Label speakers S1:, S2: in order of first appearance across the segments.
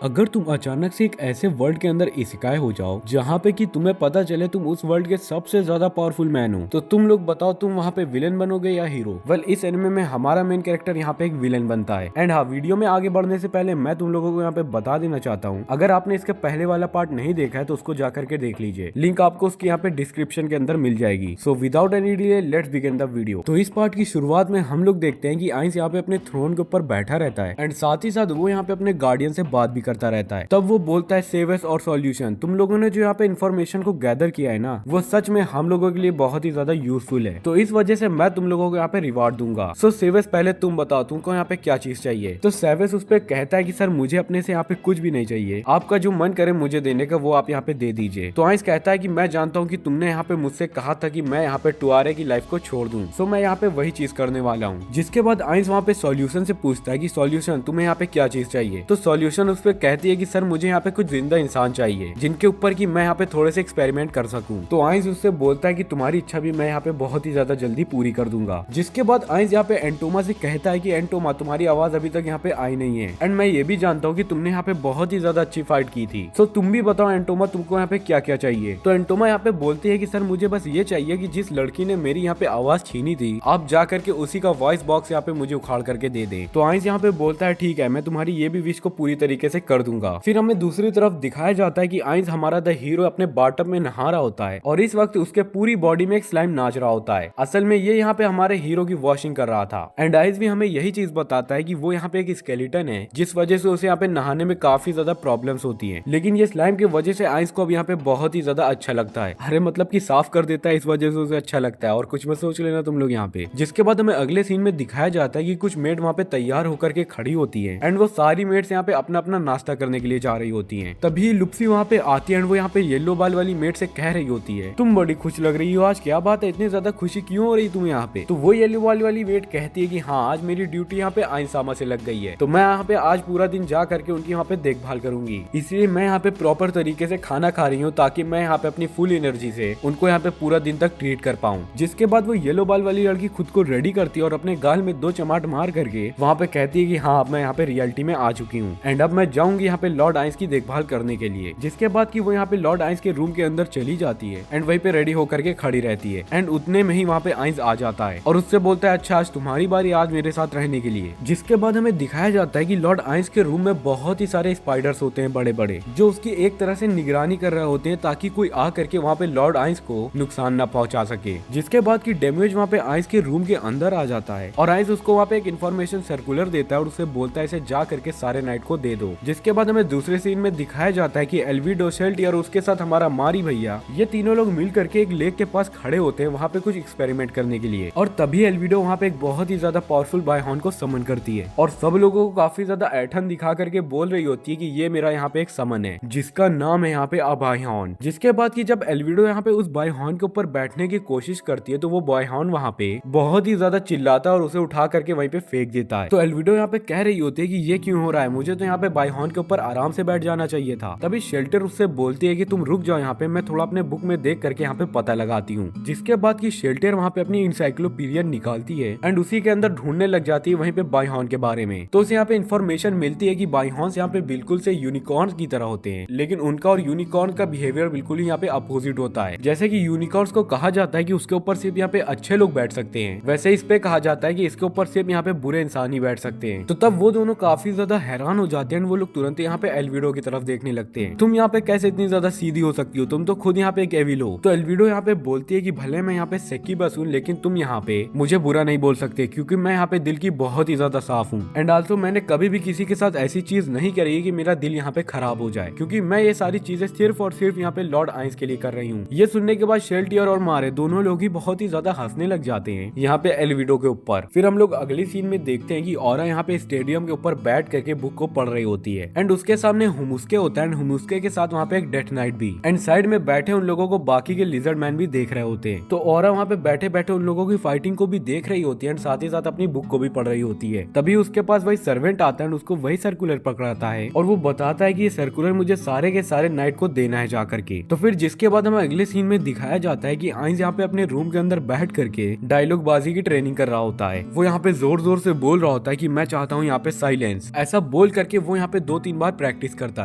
S1: अगर तुम अचानक से एक ऐसे वर्ल्ड के अंदर इसिकाई हो जाओ जहाँ पे कि तुम्हें पता चले तुम उस वर्ल्ड के सबसे ज्यादा पावरफुल मैन हो, तो तुम लोग बताओ तुम वहाँ पे विलेन बनोगे या हीरो। वेल, इस एनिमे में हमारा मेन कैरेक्टर यहाँ पे एक विलेन बनता है। एंड हाँ, वीडियो में आगे बढ़ने से पहले मैं तुम लोगों को यहाँ पे बता देना चाहता हूँ, अगर आपने इसके पहले वाला पार्ट नहीं देखा है तो उसको जाकर के देख लीजिए। लिंक आपको उसके यहाँ पे डिस्क्रिप्शन के अंदर मिल जाएगी। So without any delay let's begin the video. तो इस पार्ट की शुरुआत में हम लोग देखते हैं कि आइंस यहाँ पे अपने थ्रोन के ऊपर बैठा रहता है एंड साथ ही साथ वो यहाँ पे अपने गार्डियन से बात भी करता रहता है। तब वो बोलता है सेव अस और सॉल्यूशन, तुम लोगों ने जो यहाँ पे इन्फॉर्मेशन को गैदर किया है ना, वो सच में हम लोगों के लिए बहुत ही ज्यादा यूजफुल है, तो इस वजह से मैं तुम लोगों को यहाँ पे रिवार्ड दूंगा। सो सेवस, पहले तुम बताओ तुमको यहाँ पे क्या चीज चाहिए। तो सेवस उस पे कहता है कि सर मुझे अपने से यहाँ पे कुछ भी नहीं चाहिए, आपका जो मन करे मुझे देने का वो आप यहाँ पे दे दीजिए। तो आइंस कहता है कि मैं जानता हूँ कि तुमने यहाँ पे मुझसे कहा था कि मैं यहाँ पे टुआरे की लाइफ को छोड़ दूं, सो मैं यहाँ पे वही चीज करने वाला हूँ। जिसके बाद आइंस वहाँ पे सॉल्यूशन से पूछता है कि सॉल्यूशन तुम्हें यहाँ पे क्या चीज चाहिए। तो सॉल्यूशन उस पे कहती है कि सर मुझे यहाँ पे कुछ जिंदा इंसान चाहिए जिनके ऊपर कि मैं यहाँ पे थोड़े से एक्सपेरिमेंट कर सकूं। तो आइंस उससे बोलता है कि तुम्हारी इच्छा भी मैं यहाँ पे बहुत ही ज्यादा जल्दी पूरी कर दूंगा। जिसके बाद आइंस यहाँ पे एंटोमा से कहता है कि एंटोमा तुम्हारी आवाज अभी तक यहाँ पे आई नहीं है एंड मैं ये भी जानता हूँ कि तुमने यहाँ पे बहुत ही ज्यादा अच्छी फाइट की थी, सो तुम भी बताओ एंटोमा तुमको यहाँ पे क्या क्या चाहिए। तो एंटोमा यहाँ पे बोलती है कि सर मुझे बस ये चाहिए कि जिस लड़की ने मेरी यहाँ पे आवाज छीनी थी आप जा करके उसी का वॉइस बॉक्स यहाँ पे मुझे उखाड़ करके दे दे। तो आइंस यहाँ पे बोलता है ठीक है, मैं तुम्हारी ये भी विश को पूरी तरीके से कर दूंगा। फिर हमें दूसरी तरफ दिखाया जाता है कि आइंस हमारा द हीरो अपने बाटम में नहा रहा होता है और इस वक्त उसके पूरी बॉडी में एक स्लाइम नाच रहा होता है। असल में ये यहाँ पे हमारे हीरो की वॉशिंग कर रहा था एंड आइंस भी हमें यही चीज बताता है कि वो यहाँ पे एक स्केलेटन है जिस वजह से उसे यहाँ पे नहाने में काफी ज्यादा प्रॉब्लम्स होती हैं, लेकिन ये स्लाइम की वजह से आइंस को अब यहाँ पे बहुत ही ज्यादा अच्छा लगता है। अरे मतलब कि साफ कर देता है, इस वजह से उसे अच्छा लगता है और कुछ मत सोच लेना तुम लोग यहाँ पे। जिसके बाद हमें अगले सीन में दिखाया जाता है कि कुछ मेड वहाँ पे तैयार होकर के खड़ी होती है एंड वो सारी मेड्स यहाँ पे अपना अपना नाश्ता करने के लिए जा रही होती है। तभी लुप्सी वहाँ पे आती है एंड वो यहाँ पे येलो बाल वाली मेड से कह रही होती है तुम बड़ी खुश लग रही हो आज, क्या बात है इतनी ज्यादा खुशी क्यों हो रही तुम यहाँ पे। तो वो येलो बाल वाली मेड कहती है कि हाँ आज मेरी ड्यूटी यहाँ पे आइंसामा से लग गई है, तो मैं यहाँ पे आज पूरा दिन जा करके उनकी यहाँ पे देखभाल करूंगी, इसलिए मैं यहाँ पे प्रॉपर तरीके से खाना खा रही हूँ ताकि मैं यहाँ पे अपनी फुल एनर्जी से उनको यहाँ पे पूरा दिन तक ट्रीट कर पाऊँ। जिसके बाद वो येलो बाल वाली लड़की खुद को रेडी करती है और अपने गाल में 2 चमाट मार करके वहाँ पे कहती है कि हाँ अब मैं यहाँ पे रियलिटी में आ चुकी हूँ एंड अब मैं जाऊंगी यहाँ पे लॉर्ड आइंस की देखभाल करने के लिए। जिसके बाद की वो यहाँ पे लॉर्ड आइंस के रूम के अंदर चली जाती है एंड वहीं पे रेडी होकर के खड़ी रहती है एंड उतने में ही वहाँ पे आइंस आ जाता है और उससे बोलता है अच्छा आज तुम्हारी बारी, आज मेरे साथ रहने के लिए। जिसके बाद हमें दिखाया जाता है कि लॉर्ड आइंस के रूम में बहुत ही सारे स्पाइडर्स होते हैं बड़े बड़े, जो उसकी एक तरह से निगरानी कर रहे होते हैं ताकि कोई आ करके वहाँ पे लॉर्ड आइंस को नुकसान न पहुंचा सके। जिसके बाद की डैमेज वहाँ पे आइंस के रूम के अंदर आ जाता है और आइंस उसको वहाँ पे एक इन्फॉर्मेशन सर्कुलर देता है और उसे बोलता है इसे जा करके सारे नाइट को दे दो। जिसके बाद हमें दूसरे सीन में दिखाया जाता है कि एल्विडो, शेल्टी और उसके साथ हमारा मारी भैया, ये तीनों लोग मिल करके एक लेक के पास खड़े होते हैं वहाँ पे कुछ एक्सपेरिमेंट करने के लिए। और तभी एल्विडो वहाँ पे एक बहुत ही ज्यादा पावरफुल बायहॉर्न को समन करती है और सब लोगों को काफी ज्यादा ऐठन दिखा करके बोल रही होती है कि ये मेरा यहाँ पे एक समन है जिसका नाम है यहाँ पे अबायहॉर्न। जिसके बाद की जब एल्विडो यहाँ पे उस बायहॉर्न के ऊपर बैठने की कोशिश करती है तो वो बायहॉर्न वहाँ पे बहुत ही ज्यादा चिल्लाता है और उसे उठा करके वहीं पे फेंक देता है। तो एल्विडो यहाँ पे कह रही होती है कि ये क्यों हो रहा है, मुझे तो यहाँ पे बायहॉर्न के ऊपर आराम से बैठ जाना चाहिए था। तभी शेल्टर उससे बोलती है कि तुम रुक जाओ यहाँ पे, मैं थोड़ा अपने बुक में देख करके यहाँ पे पता लगाती हूँ। जिसके बाद की शेल्टर वहाँ पे अपनी इंसाइक्लोपीडिया निकालती है एंड उसी के अंदर ढूंढने लग जाती है वहीं पे बायहॉर्न के बारे में। तो उसे यहाँ पे इन्फॉर्मेशन मिलती है कि बायहॉर्न्स यहाँ पे बिल्कुल से यूनिकॉर्न्स की तरह होते हैं, लेकिन उनका और यूनिकॉर्न का बिहेवियर बिल्कुल ही यहाँ पे अपोजिट होता है। जैसे कि यूनिकॉर्न्स को कहा जाता है कि उसके ऊपर सिर्फ यहाँ पे अच्छे लोग बैठ सकते हैं, वैसे इस पे कहा जाता है कि इसके ऊपर सिर्फ यहाँ पे बुरे इंसान ही बैठ सकते हैं। तो तब वो दोनों काफी ज्यादा हैरान हो जाते हैं, वो लोग तुरंत यहाँ पे एल्विडो की तरफ देखने लगते हैं। तुम यहाँ पे कैसे इतनी ज्यादा सीधी हो सकती हो, तुम तो खुद यहाँ पे एक एविल हो। तो एल्विडो यहाँ पे बोलती है कि भले मैं यहाँ पे सेक्यूबस हूँ लेकिन तुम यहाँ पे मुझे बुरा नहीं बोल सकते क्योंकि मैं यहाँ पे दिल की बहुत ही ज्यादा साफ हूँ एंड आल्सो मैंने कभी भी किसी के साथ ऐसी चीज नहीं करी है कि मेरा दिल यहाँ पे खराब हो जाए, क्योंकि मैं ये सारी चीजें सिर्फ और सिर्फ यहाँ पे लॉर्ड आइंस के लिए कर रही हूँ। ये सुनने के बाद शेल्टियर और मारे दोनों लोग ही बहुत ही ज्यादा हंसने लग जाते हैं यहाँ पे एल्विडो के ऊपर। फिर हम लोग अगली सीन में देखते हैं कि औरा यहाँ पे स्टेडियम के ऊपर बैठ करके बुक को पढ़ रही होती है एंड उसके सामने हुमुस्के होता है एंड हुमुस्के के साथ वहाँ पे एक डेथ नाइट भी एंड साइड में बैठे उन लोगों को बाकी के लिजर्ड मैन भी देख रहे होते हैं। तो औरा वहाँ पे बैठे बैठे उन लोगों की फाइटिंग को भी देख रही होती है एंड साथ ही साथ अपनी बुक को भी पढ़ रही होती है। तभी उसके पास वही सर्वेंट आता है, उसको वही सर्कुलर पकड़ाता है और वो बताता है कि ये सर्कुलर मुझे सारे के सारे नाइट को देना है जा करके। तो फिर जिसके बाद हमें अगले सीन में दिखाया जाता है कि आइंस यहाँ पे अपने रूम के अंदर बैठ करके डायलॉग बाजी की ट्रेनिंग कर रहा होता है। वो यहाँ पे जोर जोर से बोल रहा होता है कि मैं चाहता हूँ यहाँ पे साइलेंस, ऐसा बोल करके वो यहाँ पे 2-3 बार प्रैक्टिस करता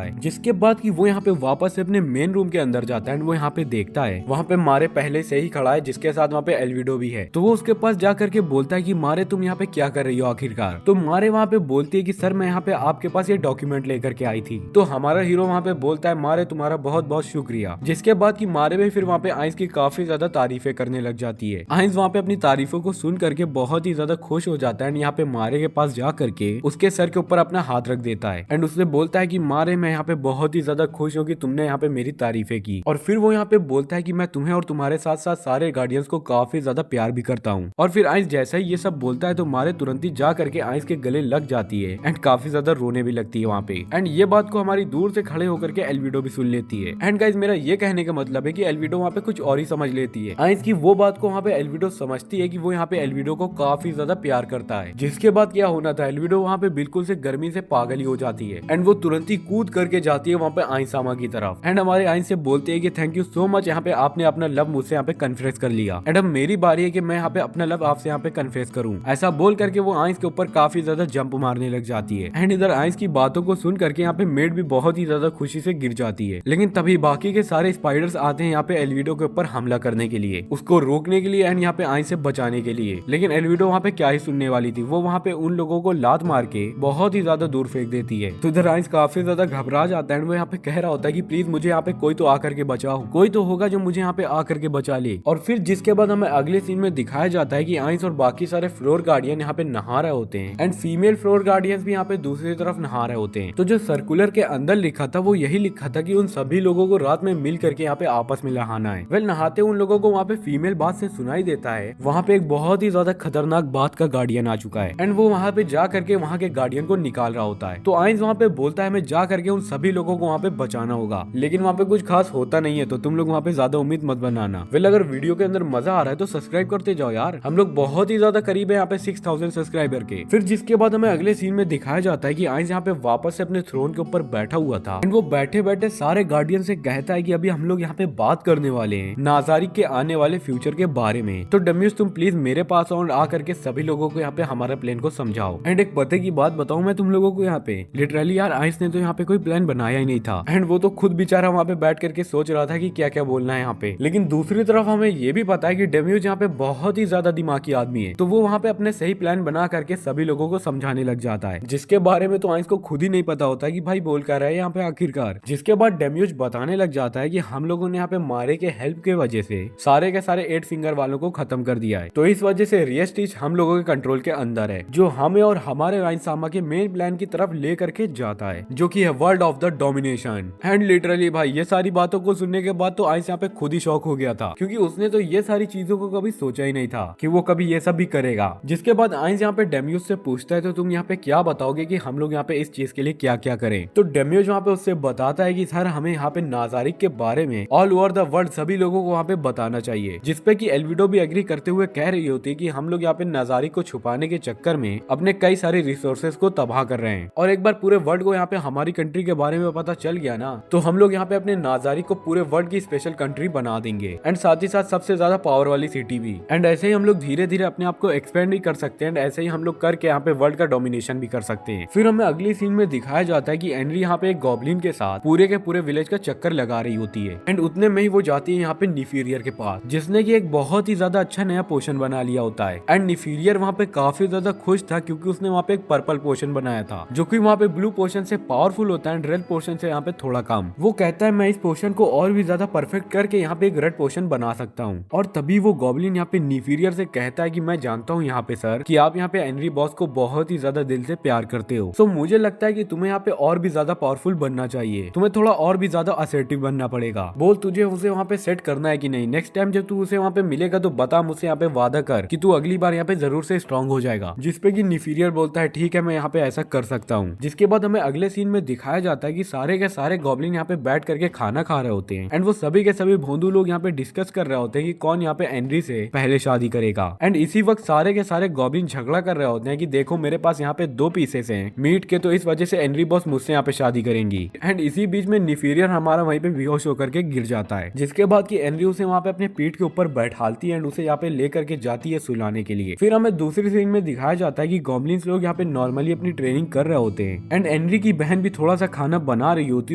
S1: है, जिसके बाद कि वो यहाँ पे वापस से अपने मेन रूम के अंदर जाता है। वो यहाँ पे देखता है वहाँ पे मारे पहले से ही खड़ा है, जिसके साथ वहाँ पे एल्विडो भी है। तो वो उसके पास जा करके बोलता है कि मारे तुम यहाँ पे क्या कर रही हो आखिरकार। तो मारे वहाँ पे बोलती है कि सर मैं यहाँ पे आपके पास ये डॉक्यूमेंट लेकर के आई थी। तो हमारा हीरो वहाँ पे बोलता है मारे तुम्हारा बहुत बहुत शुक्रिया। जिसके बाद कि मारे भी फिर वहाँ पे आइंस की काफी ज्यादा तारीफें करने लग जाती है। आइंस वहाँ पे अपनी तारीफों को सुन करके बहुत ही ज्यादा खुश हो जाता है एंड यहाँ पे मारे के पास जा करके उसके सर के ऊपर अपना हाथ रख देता है एंड उससे बोलता है कि मारे मैं यहाँ पे बहुत ही ज्यादा खुश हूँ कि तुमने यहाँ पे मेरी तारीफें की। और फिर वो यहाँ पे बोलता है कि मैं तुम्हें और तुम्हारे साथ साथ सारे गार्डियंस को काफी ज्यादा प्यार भी करता हूँ। और फिर आइंस जैसा ही ये सब बोलता है तो मारे तुरंत ही जा करके आइंस के गले लग जाती है एंड काफी ज्यादा रोने भी लगती है वहाँ पे। एंड ये बात को हमारी दूर से खड़े होकर के एल्विडो भी सुन लेती है। एंड गाइस मेरा ये कहने का मतलब है कि एल्विडो वहाँ पे कुछ और ही समझ लेती है। आइंस की वो बात को वहाँ पे एल्विडो समझती है कि वो यहाँ पे एल्विडो को काफी ज्यादा प्यार करता है। जिसके बाद क्या होना था, एल्विडो वहाँ पे बिल्कुल से गर्मी से पागल ही हो जाती है एंड वो तुरंत ही कूद करके जाती है वहाँ पे आइंस सामा की तरफ। एंड हमारे आइंस से बोलते है कि थैंक यू सो मच, यहाँ पे आपने अपना लव मुझसे यहाँ पे कन्फेस कर लिया एंड अब मेरी बारी है कि मैं यहाँ पे अपना लव आपसे यहाँ पे कन्फेस करूँ। ऐसा बोल करके वो आइंस के ऊपर काफी ज्यादा जंप मारने लग जाती है। एंड इधर आइंस की बातों को सुन करके यहाँ पे मेड भी बहुत ही ज्यादा खुशी से गिर जाती है। लेकिन तभी बाकी के सारे स्पाइडर्स आते हैं यहाँ पे एल्विडो के ऊपर हमला करने के लिए, उसको रोकने के लिए एंड यहाँ पे आइंस से बचाने के लिए। लेकिन एल्विडो वहाँ पे क्या ही सुनने वाली थी, वो वहाँ पे उन लोगों को लात मार के बहुत ही ज्यादा दूर फेंक देती है। तो इधर आइंस काफी ज्यादा घबरा जाता है। वो यहाँ पे कह रहा होता है कि प्लीज मुझे यहाँ पे कोई तो आकर के बचाओ, कोई तो होगा जो मुझे यहाँ पे आकर के बचा ले। और फिर जिसके बाद हमें अगले सीन में दिखाया जाता है कि आइंस और बाकी सारे फ्लोर गार्डियन यहाँ पे नहा रहे होते हैं एंड फीमेल फ्लोर गार्डियंस भी यहाँ पे दूसरी तरफ नहा रहे होते हैं। तो जो सर्कुलर के अंदर लिखा था वो यही लिखा था कि उन सभी लोगों को रात में मिल करके यहाँ पे आपस में नहाना है। वेल नहाते उन लोगों को वहाँ पे फीमेल बात से सुनाई देता है वहाँ पे एक बहुत ही ज्यादा खतरनाक बात का गार्डियन आ चुका है एंड वो वहाँ पे जा करके वहाँ के गार्डियन को निकाल रहा होता है। तो आइंस वहाँ पे बोलता है हमें जा करके उन सभी लोगों को वहाँ पे बचाना होगा, लेकिन वहाँ पे कुछ खास होता नहीं है, तो तुम लोग वहाँ पे ज्यादा उम्मीद मत बनाना। वेल अगर वीडियो के अंदर मजा आ रहा है तो सब्सक्राइब करते जाओ यार, हम लोग बहुत ही ज्यादा करीब है यहाँ पे 6000 सब्सक्राइबर के। फिर जिसके बाद हमें अगले सीन में दिखाया जाता है कि आइंस यहाँ पे वापस से अपने थ्रोन के ऊपर बैठा हुआ था एंड वो बैठे बैठे सारे गार्डियन से कहता है कि अभी हम लोग यहाँ पे बात करने वाले हैं नाजारिक के आने वाले फ्यूचर के बारे में। तो डेमियोस तुम प्लीज मेरे पास और आ करके सभी लोगों को यहाँ पे हमारा प्लान को समझाओ। एंड एक पते की बात बताऊं मैं तुम लोगों को, यहाँ पे लिटरली यार आइंस ने तो यहाँ पे कोई प्लान बनाया ही नहीं था एंड वो तो खुद बेचारा वहाँ पे बैठ करके सोच रहा था कि क्या क्या बोलना है यहाँ पे। लेकिन दूसरी तरफ हमें ये भी पता है कि डेमियोस यहाँ पे बहुत ही ज्यादा दिमागी आदमी है, तो वो वहाँ पे अपने सही प्लान बना करके सभी लोगों को समझाने लग जाता है, जिसके बारे में तो आइंस को खुद ही नहीं पता होता है कि भाई बोल कर रहा है यहाँ पे आखिरकार। जिसके बाद डेमियोस बताने लग जाता है कि हम लोगों ने यहाँ पे मारे के हेल्प के वजह से सारे के सारे 8 फिंगर वालों को खत्म कर दिया है, तो इस वजह से रियल स्टिच हम लोगों के कंट्रोल के अंदर है, जो हमें और हमारे आइंस सामा के मेन प्लान की तरफ ले करके जाता है, जो कि है world of the domination. And literally भाई ये सारी बातों को सुनने के बाद तो आइंस यहाँ पे खुद ही शॉक हो गया था, क्योंकि उसने तो ये सारी चीजों को कभी सोचा ही नहीं था कि वो कभी ये सब भी करेगा। जिसके बाद आइंस यहाँ पे डेमियोस से पूछता है तो तुम यहाँ पे क्या बताओगे कि हम लोग यहाँ पे इस चीज के लिए क्या क्या करें। तो डेमियोस वहाँ पे उससे बताता है कि सर हमें यहाँ पे नाजारिक के बारे में ऑल ओवर द वर्ल्ड सभी लोगों को वहाँ पे बताना चाहिए, जिसपे कि एल्विडो भी एग्री करते हुए कह रही होती है कि हम लोग यहाँ पे नाजारिक को छुपाने के चक्कर में अपने कई सारे रिसोर्सेज को तबाह कर रहे हैं, और एक बार पूरे वर्ल्ड को यहाँ पे हमारी कंट्री के बारे में पता चल गया ना तो हम लोग यहाँ पे अपने नाजारिक को पूरे वर्ल्ड की स्पेशल कंट्री बना देंगे एंड साथ ही साथ सबसे ज्यादा पावर वाली सिटी भी। एंड ऐसे ही हम लोग धीरे धीरे अपने आप को एक्सपेंड भी कर सकते हैं एंड ऐसे ही हम लोग करके यहाँ पे वर्ल्ड का डोमिनेशन भी कर सकते हैं। फिर हमें अगली सीन में दिखाया जाता है कि एनरी यहाँ पे एक गॉब्लिन के साथ पूरे के पूरे विलेज का चक्कर लगा रही होती है एंड उतने में ही वो जाती है यहाँ पे निफीरियर के पास, जिसने की एक बहुत ही ज्यादा अच्छा नया पोशन बना लिया होता है। एंड निफीरियर वहाँ पे काफी ज्यादा खुश था क्योंकि उसने वहाँ पे एक पर्पल पोशन बनाया था, जो कि वहाँ पे ब्लू पोशन से पावरफुल होता है एंड रेड पोशन से यहाँ पे थोड़ा कम। वो कहता है मैं इस पोशन को और भी ज्यादा परफेक्ट करके यहाँ पे एक रेड पोशन बना सकता हूँ। और तभी वो गॉब्लिन यहाँ पे निफीरियर से कहता है कि मैं जानता हूँ यहाँ पे सर कि आप यहाँ पे एनरी बॉस को बहुत ही ज्यादा दिल से प्यार करते हो, सो मुझे लगता है कि तुम्हें यहाँ पे और भी ज्यादा पावरफुल बनना चाहिए, तुम्हें थोड़ा और भी ज्यादा असर्टिव बनना पड़ेगा। बोल तुझे उसे वहाँ पे सेट करना है कि नहीं, नेक्स्ट टाइम जब तू उसे वहाँ पे मिलेगा तो बता मुझसे यहाँ पे वादा कर कि तू अगली बार यहाँ पे जरूर से स्ट्रॉन्ग हो जाएगा। जिसपे कि निफीरियर बोलता है ठीक है मैं यहाँ पे ऐसा कर सकता हूँ। जिसके बाद हमें अगले सीन में दिखाया जाता है कि सारे के सारे गॉब्लिन यहाँ पे बैठ करके खाना खा रहे होते हैं एंड वो सभी के सभी भोंदू लोग यहाँ पे डिस्कस कर रहे होते हैं कि कौन यहाँ पे एनरी से पहले शादी करेगा। एंड इसी वक्त सारे के सारे गॉब्लिन झगड़ा कर रहे होते हैं कि देखो मेरे पास यहाँ पे 2 पीसेस हैं मीट के, तो इस वजह से एनरी बॉस मुझसे यहाँ पे शादी करेंगी। एंड इसी बीच में निफीरियर हमारा वहीं पे बेहोश होकर के गिर जाता है, जिसके बाद कि एनरी उसे वहाँ पे अपने पीठ के ऊपर बैठालती है एंड उसे यहाँ पे लेकर के जाती है सुलाने के लिए। फिर हमें दूसरी सीन में दिखाया जाता है कि गॉब्लिन्स लोग यहाँ पे नॉर्मली अपनी ट्रेनिंग कर रहे होते हैं एंड एनरी की बहन भी थोड़ा सा खाना बना रही होती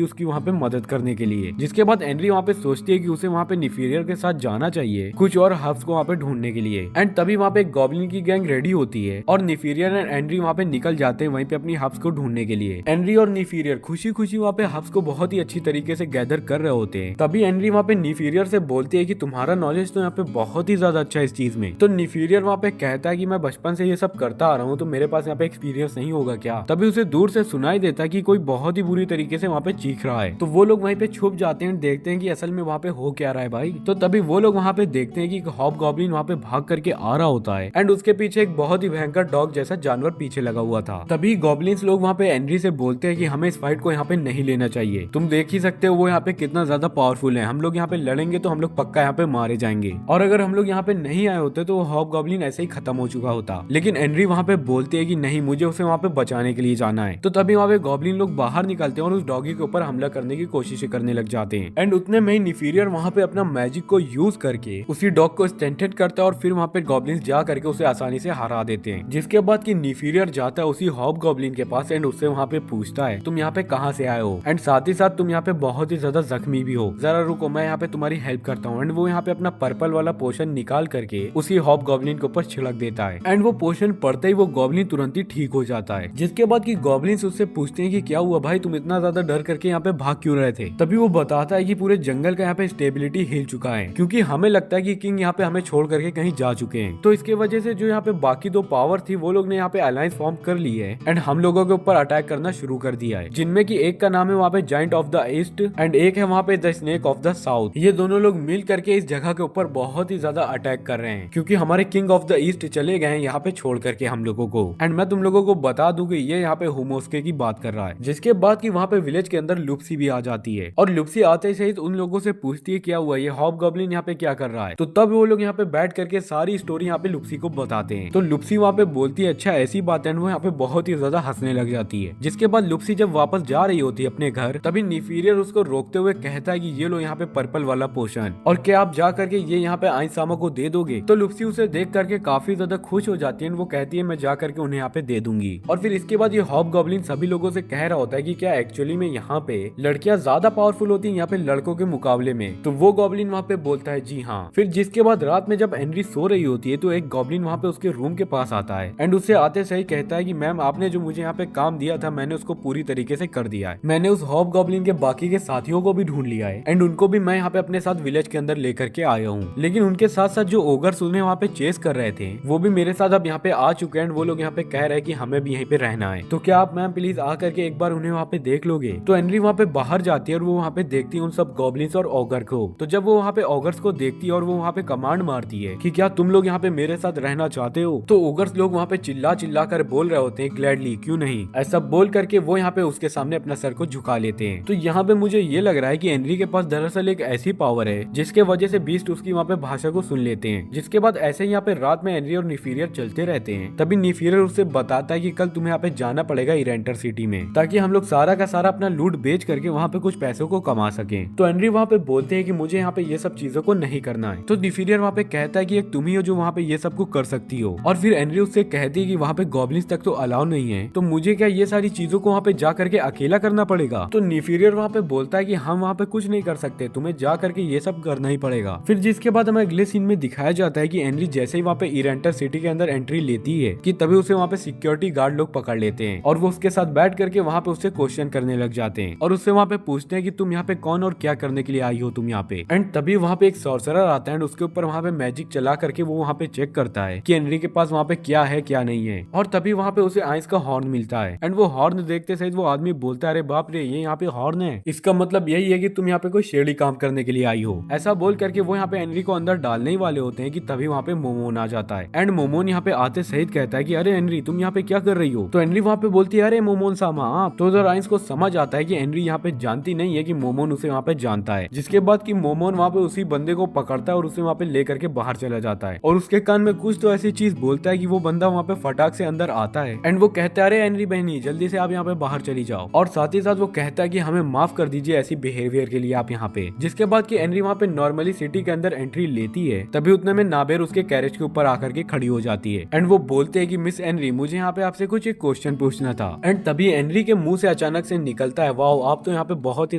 S1: है उसकी वहाँ पे मदद करने के लिए। जिसके बाद एनरी वहाँ पे सोचती है कि उसे वहाँ पे निफीरियर के साथ जाना चाहिए कुछ और हब्स को वहाँ पे ढूंढने के लिए। एंड तभी वहाँ पे एक गॉब्लिन की गैंग रेडी होती है और निफीरियर एंड एनरी वहाँ पे निकल जाते हैं वहीं पे अपनी हब्स को ढूंढने के लिए। एनरी और निफीरियर खुशी खुशी वहाँ पे हब्स को बहुत ही अच्छी तरीके से गैदर कर रहे होते हैं। तभी एनरी वहाँ पे निफीरियर से बोलती है कि तुम्हारा नॉलेज तो यहाँ पे बहुत ही ज्यादा अच्छा है इस चीज में। तो निफीरियर वहाँ पे कहता है कि मैं बचपन से ये सब करता आ रहा हूँ तो मेरे पास यहाँ पे एक्सपीरियंस नहीं होगा क्या। तभी उसे दूर से सुनाई देता है कि कोई बहुत ही बुरी तरीके से वहाँ पे चीख रहा है। तो वो लोग वहीं पे छुप जाते हैं, देखते हैं कि असल में वहाँ पे हो क्या रहा है भाई। तो तभी वो लोग वहाँ पे देखते हैं कि हॉबगॉब्लिन वहाँ पे भाग करके आ रहा होता है एंड उसके पीछे एक बहुत ही भयंकर डॉग जैसा जानवर पीछे लगा हुआ था। तभी गॉब्लिन्स लोग वहाँ पे एनरी से बोलते हैं कि हमें इस फाइट को यहाँ पे नहीं लेना चाहिए, तुम देख ही सकते हो वो यहाँ पे कितना ज्यादा पावरफुल है, हम लोग यहाँ पे लड़ेंगे तो हम लोग पक्का यहाँ पे मारे जाएंगे और अगर हम लोग यहाँ पे नहीं आए होते तो हॉबगॉब्लिन ऐसे ही खत्म हो चुका होता। लेकिन एनरी वहाँ पे बोलती है कि नहीं, मुझे उसे वहाँ पे बचाने के लिए जाना है। तो तभी वहाँ पे गॉब्लिन लोग बाहर निकलते हैं और उस डॉगी के ऊपर हमला करने की कोशिश करने लग जाते हैं। एंड उतने में ही निफीरियर वहाँ पे अपना मैजिक को यूज करके उसी डॉग को स्टेंटेड करता है और फिर वहाँ पे गॉब्लिन्स जा करके उसे आसानी से हरा देते हैं। जिसके बाद कि निफीरियर जाता है उसी हॉबगॉब्लिन के पास एंड उससे वहाँ पे पूछता है तुम यहाँ पे कहाँ से आए हो एंड साथ ही साथ तुम यहाँ पे बहुत ही ज्यादा जख्मी भी हो, जरा रुको मैं यहाँ पे तुम्हारी हेल्प करता हूँ। एंड वो यहाँ पे अपना पर्पल वाला पोशन निकाल करके उसी हॉबगॉब्लिन के ऊपर छिड़क देता है एंड वो पोशन पड़ते ही वो गॉब्लिन तुरंत ही ठीक हो जाता है। जिसके बाद की गॉब्लिन्स उससे पूछते हैं कि क्या हुआ भाई, तुम इतना ज्यादा डर करके यहाँ पे भाग क्यों रहे थे। तभी वो बताता है कि पूरे जंगल का यहाँ पे स्टेबिलिटी हिल चुका है क्योंकि हमें लगता है कि किंग यहाँ पे हमें छोड़ करके कहीं जा चुके हैं। तो इसके वजह से जो यहाँ पे बाकी दो पावर थी वो लोग ने यहाँ पे अलायंस फॉर्म कर ली है एंड हम लोगों के ऊपर अटैक करना शुरू कर दिया है, जिनमें की एक का नाम है वहाँ पे giant of the east and एक है वहाँ पे the snake of the south. ये दोनों लोग मिल करके इस जगह के ऊपर बहुत ही ज्यादा अटैक कर रहे हैं क्योंकि हमारे किंग ऑफ द ईस्ट चले गए हैं यहाँ पे छोड़ करके हम लोगों को। एंड मैं तुम लोगों को बता दूं कि ये यहाँ पे हुमोस्के की बात कर रहा है। जिसके बाद कि वहाँ पे विलेज के अंदर लुप्सी भी आ जाती है और लुप्सी आते ही सहित उन लोगों से पूछती है क्या हुआ, ये हॉबगॉब्लिन यहाँ पे क्या कर रहा है। तो तब वो लोग यहाँ पे बैठ करके सारी स्टोरी यहाँ पे लुप्सी को बताते हैं। तो लुप्सी वहाँ पे बोलती है अच्छा ऐसी बात है, वो यहाँ पे बहुत ही ज्यादा हंसने लग जाती है। जिसके बाद लुप्सी जब वापस जा रही होती है अपने घर तभी निफीरियर उसको रोकते हुए कहता है कि ये लो यहाँ पे पर्पल वाला पोशन और क्या आप जा करके ये यहाँ पे आइंसामा को दे दोगे। तो लुप्सी उसे देख करके काफी ज्यादा खुश हो जाती है। वो कहती है मैं जा करके उन्हें यहाँ पे दे दूंगी। और फिर इसके बाद ये हॉबगॉब्लिन सभी लोगों से कह रहा होता है कि क्या एक्चुअली में यहाँ पे लड़कियां ज्यादा पावरफुल होती हैं यहाँ पे लड़कों के मुकाबले में। तो वो गॉब्लिन वहाँ पे बोलता है जी हाँ। फिर जिसके बाद रात में जब एनरी सो रही होती है तो एक गॉब्लिन वहाँ पे उसके रूम के पास आता है एंड उससे आते सही कहता है कि मैम आपने जो मुझे यहाँ पे काम दिया था मैंने उसको पूरी तरीके से कर दिया है। मैंने उस हॉबगॉब्लिन के बाकी के साथियों को भी ढूंढ लिया है एंड उनको भी मैं यहाँ पे अपने साथ विलेज के अंदर लेकर के आया हूँ। लेकिन उनके साथ साथ जो ओगर्स उन्हें वहाँ पे चेस कर रहे थे वो भी मेरे साथ अब यहाँ पे आ चुके हैं। वो लोग यहाँ पे कह रहे हैं कि हमें भी यहीं पे रहना है, तो क्या आप मैम प्लीज आ करके एक बार उन्हें वहाँ पे देख लोगे। तो एनरी वहाँ पे बाहर जाती है और वो वहाँ पे देखती है उन सब गॉब्लिन्स और ऑगर को। तो जब वो वहाँ पे ऑगर्स को देखती है और वो वहाँ पे कमांड मारती है कि क्या तुम लोग यहाँ पे मेरे साथ रहना चाहते हो, तो ओगर्स लोग वहाँ पे चिल्ला चिल्ला कर बोल रहे होते हैं ग्लैडली, क्यों नहीं। ऐसा बोल करके वो यहाँ पे उसके सामने अपना सर को झुका लेते हैं। तो यहाँ पे मुझे ये लग रहा है कि एनरी के पास दरअसल एक ऐसी पावर है जिसके वजह से बीस्ट उसकी वहाँ पे भाषा को सुन लेते हैं। जिसके बाद ऐसे ही यहाँ पे रात में एनरी और निफीरियर चलते रहते हैं। तभी निफीरियर उससे बताता है कि कल तुम्हें यहाँ पे जाना पड़ेगा इरेंटर सिटी में ताकि हम लोग सारा का सारा अपना लूट बेच करके वहाँ पे कुछ पैसों को कमा सके। तो एनरी वहाँ पे बोलते हैं कि मुझे यहाँ पे ये सब चीजों को नहीं करना है। तो निफीरियर वहाँ पे कहता है कि एक तुम ही हो जो वहाँ पे ये सब को कर सकती हो। और फिर एनरी उससे कहती है कि वहाँ पे गॉब्लिन्स तक तो अलाउ नहीं है, तो मुझे क्या ये सारी चीजों को वहाँ पे जा करके अकेला करना पड़ेगा। तो निफीरियर वहाँ पे बोलता है कि हम वहाँ पे कुछ नहीं कर सकते, तुम्हें जा करके ये सब करना ही पड़ेगा। फिर जिसके बाद हमें अगले सीन में दिखाया जाता है कि एनरी जैसे ही वहाँ पे इरेंटर सिटी के अंदर एंट्री लेती है कि तभी उसे वहाँ पे सिक्योरिटी गार्ड लोग पकड़ लेते हैं और वो उसके साथ बैठ करके वहाँ पे उससे क्वेश्चन करने लग जाते हैं और उससे वहाँ पे पूछते हैं कि तुम यहाँ पे कौन और क्या करने के लिए आई हो तुम यहाँ पे। एंड तभी वहाँ पे एक सॉर्सरर आता है एंड उसके ऊपर वहाँ पे मैजिक चला करके वो वहाँ पे चेक करता है कि एनरी के पास वहाँ पे क्या है क्या नहीं है। और तभी वहाँ पे उसे आइस का हॉर्न मिलता है एंड वो हॉर्न देखते सहित वो आदमी बोलता है अरे बाप रे, ये यहाँ पे हॉर्न है, इसका मतलब यही है कि तुम यहाँ पे कोई शेरडी काम करने के लिए आई हो। ऐसा बोल करके वो यहाँ पे एनरी को अंदर डालने ही वाले होते हैं कि तभी वहाँ पे मोमोन आ जाता है एंड मोमोन यहाँ पे आते सहित कहता है कि अरे एनरी तुम यहाँ पे क्या कर रही हो। तो एनरी वहाँ पे बोलती है अरे मोमोन सामा आप। तो उधर आइंस को समझ आता है कि एनरी यहाँ पे जानती नहीं है कि मोमोन उसे वहाँ पे जानता है। जिसके बाद कि मोमोन वहाँ पे उसी बंदे को पकड़ता है और उसे वहाँ पे लेकर के बाहर चला जाता है और उसके कान में कुछ तो ऐसी चीज बोलता है कि वो बंदा वहाँ पे फटाक से अंदर आता है एंड वो कहता है अरे एनरी बहनी जल्दी से आप यहाँ पे बाहर चली जाओ। और साथ ही साथ वो कहता है कि हमें माफ कर दीजिए ऐसी बिहेवियर के लिए आप यहाँ पे। जिसके बाद कि एनरी वहाँ पे नॉर्मली सिटी के अंदर एंट्री लेती है तभी उतने में नाबेर उसके कैरेज के ऊपर आकर के खड़ी हो जाती है एंड वो बोलते हैं कि मिस एनरी मुझे यहाँ पे आपसे कुछ एक क्वेश्चन पूछना था। एंड तभी एनरी के मुंह से अचानक से निकलता है, वाओ आप तो यहाँ पे बहुत ही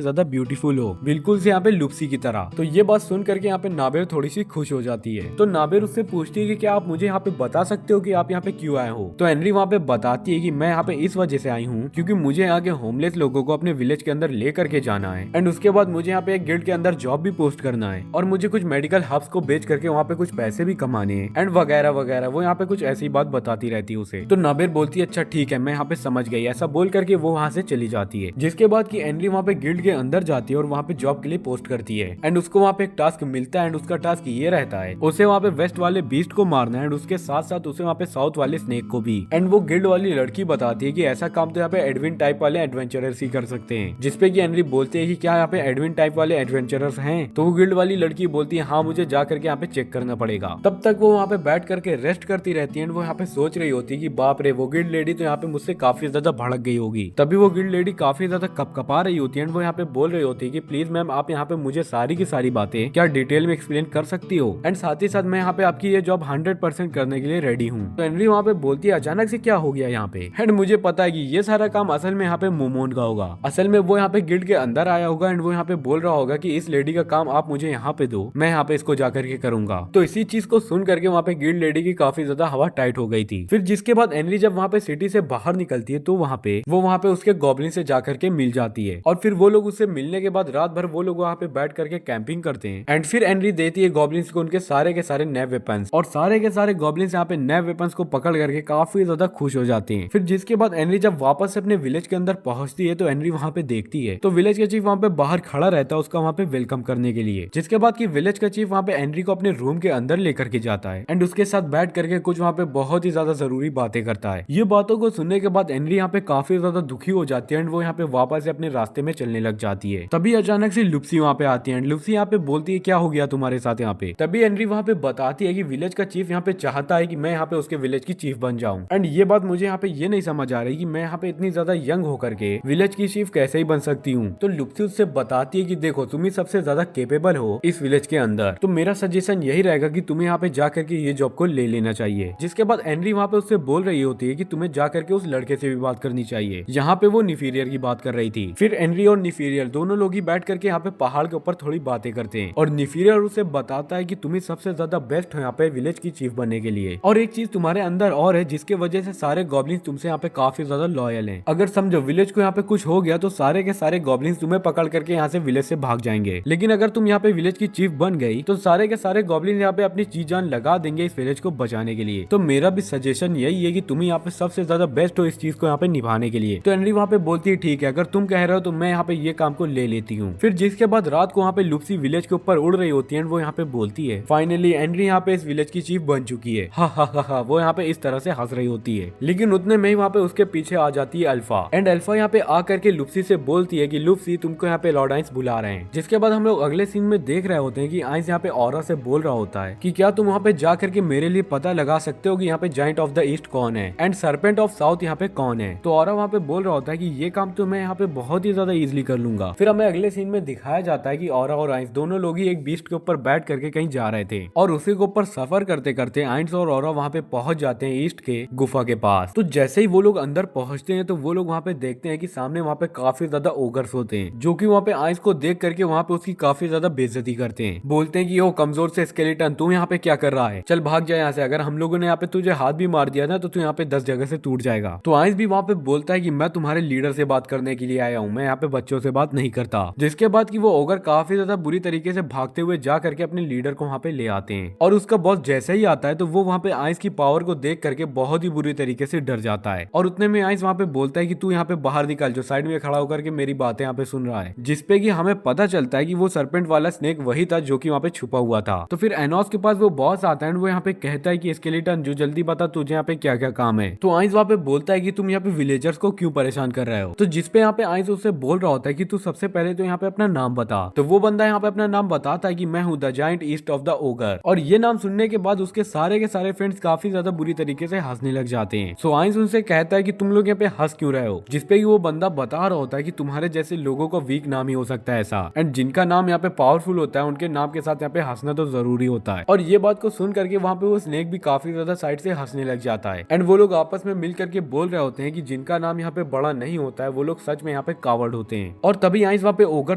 S1: ज्यादा ब्यूटीफुल हो, बिल्कुल से यहाँ पे लुप्सी की तरह। तो ये बात सुन करके यहाँ पे नाबेर थोड़ी सी खुश हो जाती है। तो नाबेर उससे पूछती है कि क्या आप मुझे यहाँ पे बता सकते हो कि आप यहाँ पे क्यों आए हो। तो एनरी वहाँ पे बताती है कि मैं यहाँ पे इस वजह से आई हूँ क्योंकि मुझे यहाँ के होमलेस लोगों को अपने विलेज के अंदर ले करके जाना है, एंड उसके बाद मुझे यहाँ पे एक गिल्ड के अंदर जॉब भी पोस्ट करना है, और मुझे कुछ मेडिकल हब्स को बेच करके वहाँ पे कुछ पैसे भी कमाने हैं, एंड वगैरह वगैरह। वो यहाँ पे कुछ ऐसी बात बताती रहती है उसे। तो नाबेर बोलती है अच्छा ठीक है, मैं यहाँ पे समझ गई, ऐसा बोल करके वो वहाँ से चली जाती है। जिसके बाद की एनरी वहाँ पे गिल्ड के अंदर जाती है और वहाँ पे जॉब के लिए पोस्ट करती है, एंड उसको वहाँ पे एक टास्क मिलता है, एंड उसका टास्क ये रहता है उसे वहाँ पे वेस्ट वाले बीस्ट को मारना है, एंड उसके साथ साथ उसे वहाँ पे साउथ वाले स्नेक को भी। एंड वो गिल्ड वाली लड़की बताती है कि ऐसा काम तो यहाँ पे एडविन टाइप वाले एडवेंचरर्स ही कर सकते हैं। जिसपे की एनरी बोलती है कि क्या यहाँ पे एडविन टाइप वाले एडवेंचरर्स हैं? तो वो गिल्ड वाली लड़की बोलती है हाँ मुझे जा करके यहाँ पे चेक करना पड़ेगा। तब तक वो वहाँ पे बैठ करके रेस्ट करती रहती है, एंड वो यहाँ पे सोच रही होती है कि बाप रे वो गिल्ड लेडी तो यहाँ पे मुझसे काफी ज्यादा भड़क गई होगी। तभी वो गिल्ड लेडी काफी ज्यादा कपकपा रही होती है, एंड वो यहाँ पे बोल रही होती है कि प्लीज मैम आप यहाँ पे मुझे सारी की सारी बातें क्या डिटेल में एक्सप्लेन कर सकती हो, एंड साथ ही साथ मैं यहाँ पे आपकी ये जॉब 100% करने के लिए रेडी हूँ। तो एनरी वहाँ पे बोलती है अचानक से क्या हो गया यहाँ पे, एंड मुझे पता है कि ये सारा काम असल में यहाँ पे मोमोन का होगा। असल में वो यहाँ पे गिल्ड के अंदर आया होगा, एंड वो यहाँ पे बोल रहा होगा कि इस लेडी का काम आप मुझे यहाँ पे दो, मैं यहाँ पे इसको जाकर के करूंगा। तो इसी चीज को सुन करके वहाँ पे गिल्ड लेडी की काफी ज्यादा हवा टाइट हो गई थी। फिर जिसके बाद एनरी जब वहाँ पे सिटी से बाहर निकलती है तो वहाँ पे उसके गॉब्लिन से जाकर के मिल जाती है, और फिर वो लोग उससे मिलने के बाद रात भर वो लोग वहाँ पे बैठ करके कैंपिंग करते हैं। एंड फिर एनरी देती है गॉब्लिन्स को उनके सारे के सारे नए वेपन्स, और सारे के सारे गॉब्लिन्स यहाँ पे नए वेपन्स को पकड़ करके काफी ज्यादा खुश हो जाते हैं। फिर जिसके बाद एनरी जब वापस अपने विलेज के अंदर पहुंचती है तो एनरी वहाँ पे देखती है तो विलेज का चीफ वहाँ पे बाहर खड़ा रहता है उसका वहाँ पे वेलकम करने के लिए। जिसके बाद की विलेज का चीफ वहाँ पे एनरी को अपने रूम के अंदर लेकर के जाता है, एंड उसके साथ बैठ करके कुछ वहाँ पे बहुत ही ज्यादा जरूरी बातें करता है। ये बातों को सुनने के बाद एनरी यहाँ पे काफी ज्यादा दुखी हो जाती है, एंड वो यहाँ पे वापस अपने रास्ते में चलने लग जाती है। तभी अचानक से लुप्सी वहाँ पे आती है, एंड लुप्सी यहाँ पे बोलती है क्या हो गया तुम्हारे साथ यहाँ पे। तभी एनरी वहाँ पे बताती है कि विलेज का चीफ यहाँ पे चाहता है कि मैं यहाँ पे उसके विलेज की चीफ बन जाऊं, एंड ये बात मुझे यहाँ पे ये नहीं समझ आ रही कि मैं यहाँ पे इतनी ज्यादा यंग होकर के विलेज की चीफ कैसे ही बन सकती हूँ। तो लुप्सी उससे बताती है कि देखो तुम ही सबसे ज्यादा केपेबल हो इस विलेज के अंदर, तो मेरा सजेशन यही रहेगा कि तुम्हें यहाँ पे जा करके ये जॉब को ले लेना चाहिए। जिसके बाद एनरी वहाँ पे उससे बोल रही होती है कि तुम्हें जा करके उस लड़के से भी बात करनी चाहिए। यहाँ पे वो निफीरियर की बात कर रही थी। फिर एनरी और निफीरियर दोनों लोग ही बैठ करके यहाँ पे पहाड़ के ऊपर थोड़ी बातें करते हैं, और निफीरियर उसे बताता है कि तुम्हें सबसे ज्यादा बेस्ट हो यहाँ पे विलेज की चीफ बनने के लिए, और एक चीज तुम्हारे अंदर और है जिसके वजह से सारे गॉब्लिन्स तुमसे यहाँ पे काफी ज्यादा लॉयल हैं। अगर समझो विलेज को यहाँ पे कुछ हो गया तो सारे के सारे गॉब्लिन्स तुम्हें पकड़ करके यहाँ से विलेज से भाग जाएंगे, लेकिन अगर तुम यहाँ पे विलेज की चीफ बन गई तो सारे के सारे गॉब्लिन यहाँ पे अपनी जी जान लगा देंगे इस विलेज को बचाने के लिए। तो मेरा भी सजेशन यही है कि तुम यहाँ पे सबसे ज्यादा बेस्ट हो इस चीज को यहाँ पे निभाने के लिए। तो एनरी वहाँ पे बोलती है ठीक है, अगर तुम कह रहे हो तो मैं यहाँ पे ये काम को ले लेती हूँ। फिर जिसके बाद रात को वहाँ पे लुप्सी विलेज के ऊपर उड़ रही होती है, वो यहाँ पे बोलती है फाइनली एनरी यहाँ पे इस विलेज की चीफ बन चुकी है। हा हा हा, वो यहाँ पे इस तरह से हंस रही होती है, लेकिन उतने में ही वहाँ पे उसके पीछे आ जाती है अल्फा, एंड अल्फा यहाँ पे आकर के लुप्सी से बोलती है कि लुप्सी तुमको यहाँ पे लॉर्ड आइंस बुला रहे हैं। जिसके बाद हम लोग अगले सीन में देख रहे होते हैं कि आइंस यहाँ पे ऑरा से बोल रहा होता है कि क्या तुम वहाँ पे जा करके मेरे लिए पता लगा सकते हो कि यहाँ पे जाइंट ऑफ द ईस्ट कौन है एंड सरपेंट ऑफ साउथ यहाँ पे कौन है। तो ऑरा वहाँ पे बोल रहा होता है कि ये काम तो मैं यहाँ पे बहुत ही ज्यादा इजीली कर लूंगा। फिर हमें अगले सीन में दिखाया जाता है कि ऑरा और आइंस दोनों लोग ही एक बीस्ट के ऊपर बैठ करके कहीं जा रहे थे, और उसी के ऊपर सफर करते करते आइंस और ऑरा वहाँ पे पहुंच जाते हैं ईस्ट के गुफा के पास। तो जैसे ही वो लोग अंदर पहुंचते हैं तो वो लोग वहाँ पे देखते हैं कि सामने वहाँ पे काफी ज्यादा ओगर्स होते हैं, जो कि वहाँ पे आइंस को देख करके वहाँ पे उसकी काफी ज्यादा बेइज्जती करते हैं। बोलते हैं कि ओ कमजोर से स्केलेटन, तू यहाँ पे क्या कर रहा है, चल भाग जाए यहाँ से, अगर हम लोगों ने यहाँ पे तुझे हाथ भी मार दिया ना तो तू यहाँ पे 10 जगह से टूट जाएगा। तो आइंस भी वहाँ पे बोलता है कि मैं तुम्हारे लीडर से बात करने के लिए आया हूँ, मैं यहाँ पे बच्चों से बात नहीं करता। जिसके बाद कि वो ओगर काफी ज्यादा बुरी तरीके से भागते हुए जा करके अपने लीडर को वहाँ पे ले आते हैं, और उसका बॉस जैसे ही आता है तो वो वहाँ पे आइंस की पावर को देख करके बहुत ही बुरी तरीके से डर जाता है, और उतने में आइंस वहाँ पे बोलता है कि तू यहाँ पे बाहर निकल, जो साइड में खड़ा होकर के मेरी बातें यहाँ पे सुन रहा है। जिसपे कि हमें पता चलता है कि वो सरपेंट वाला स्नेक वही था जो कि वहाँ पे छुपा हुआ था। तो फिर एनोस के पास वो बॉस आता है, वो यहाँ पे कहता है कि स्केलेटन जो जल्दी बता तुझे यहाँ पे क्या क्या काम है। तो आइंस वहाँ पे बोलता है कि तुम यहाँ पे विलेजर्स को क्यों परेशान कर रहे हो। तो जिसपे यहाँ पे आइंस उससे बोल रहा होता है कि तू सबसे पहले तो यहाँ पे अपना नाम बता। तो वो बंदा यहाँ पे अपना नाम बताता है कि मैं हूँ the giant east of the ogre, और ये नाम सुनने के बाद उसके सारे के सारे फ्रेंड्स काफी ज्यादा बुरी तरीके से हंसने लग जाते हैं। सो आइंस उनसे कहता है कि तुम लोग यहाँ पे हंस क्यों रहे हो। जिसपे वो बंदा बता रहा होता है कि तुम्हारे जैसे लोगों को वीक नाम ही हो सकता है ऐसा, एंड जिनका नाम यहाँ पे पावरफुल होता है उनके नाम के साथ यहाँ पे हंसना तो जरूरी होता है। और ये बात को सुन करके वहाँ पे वो स्नेक भी काफी ज्यादा साइड से हंसने लग जाता है, एंड वो लोग आपस में मिल करके बोल रहे होते हैं कि जिनका नाम यहाँ पे बड़ा नहीं होता है वो लोग सच में यहाँ पे कावर्ड होते हैं। और तभी आइंस वहाँ पे ओगर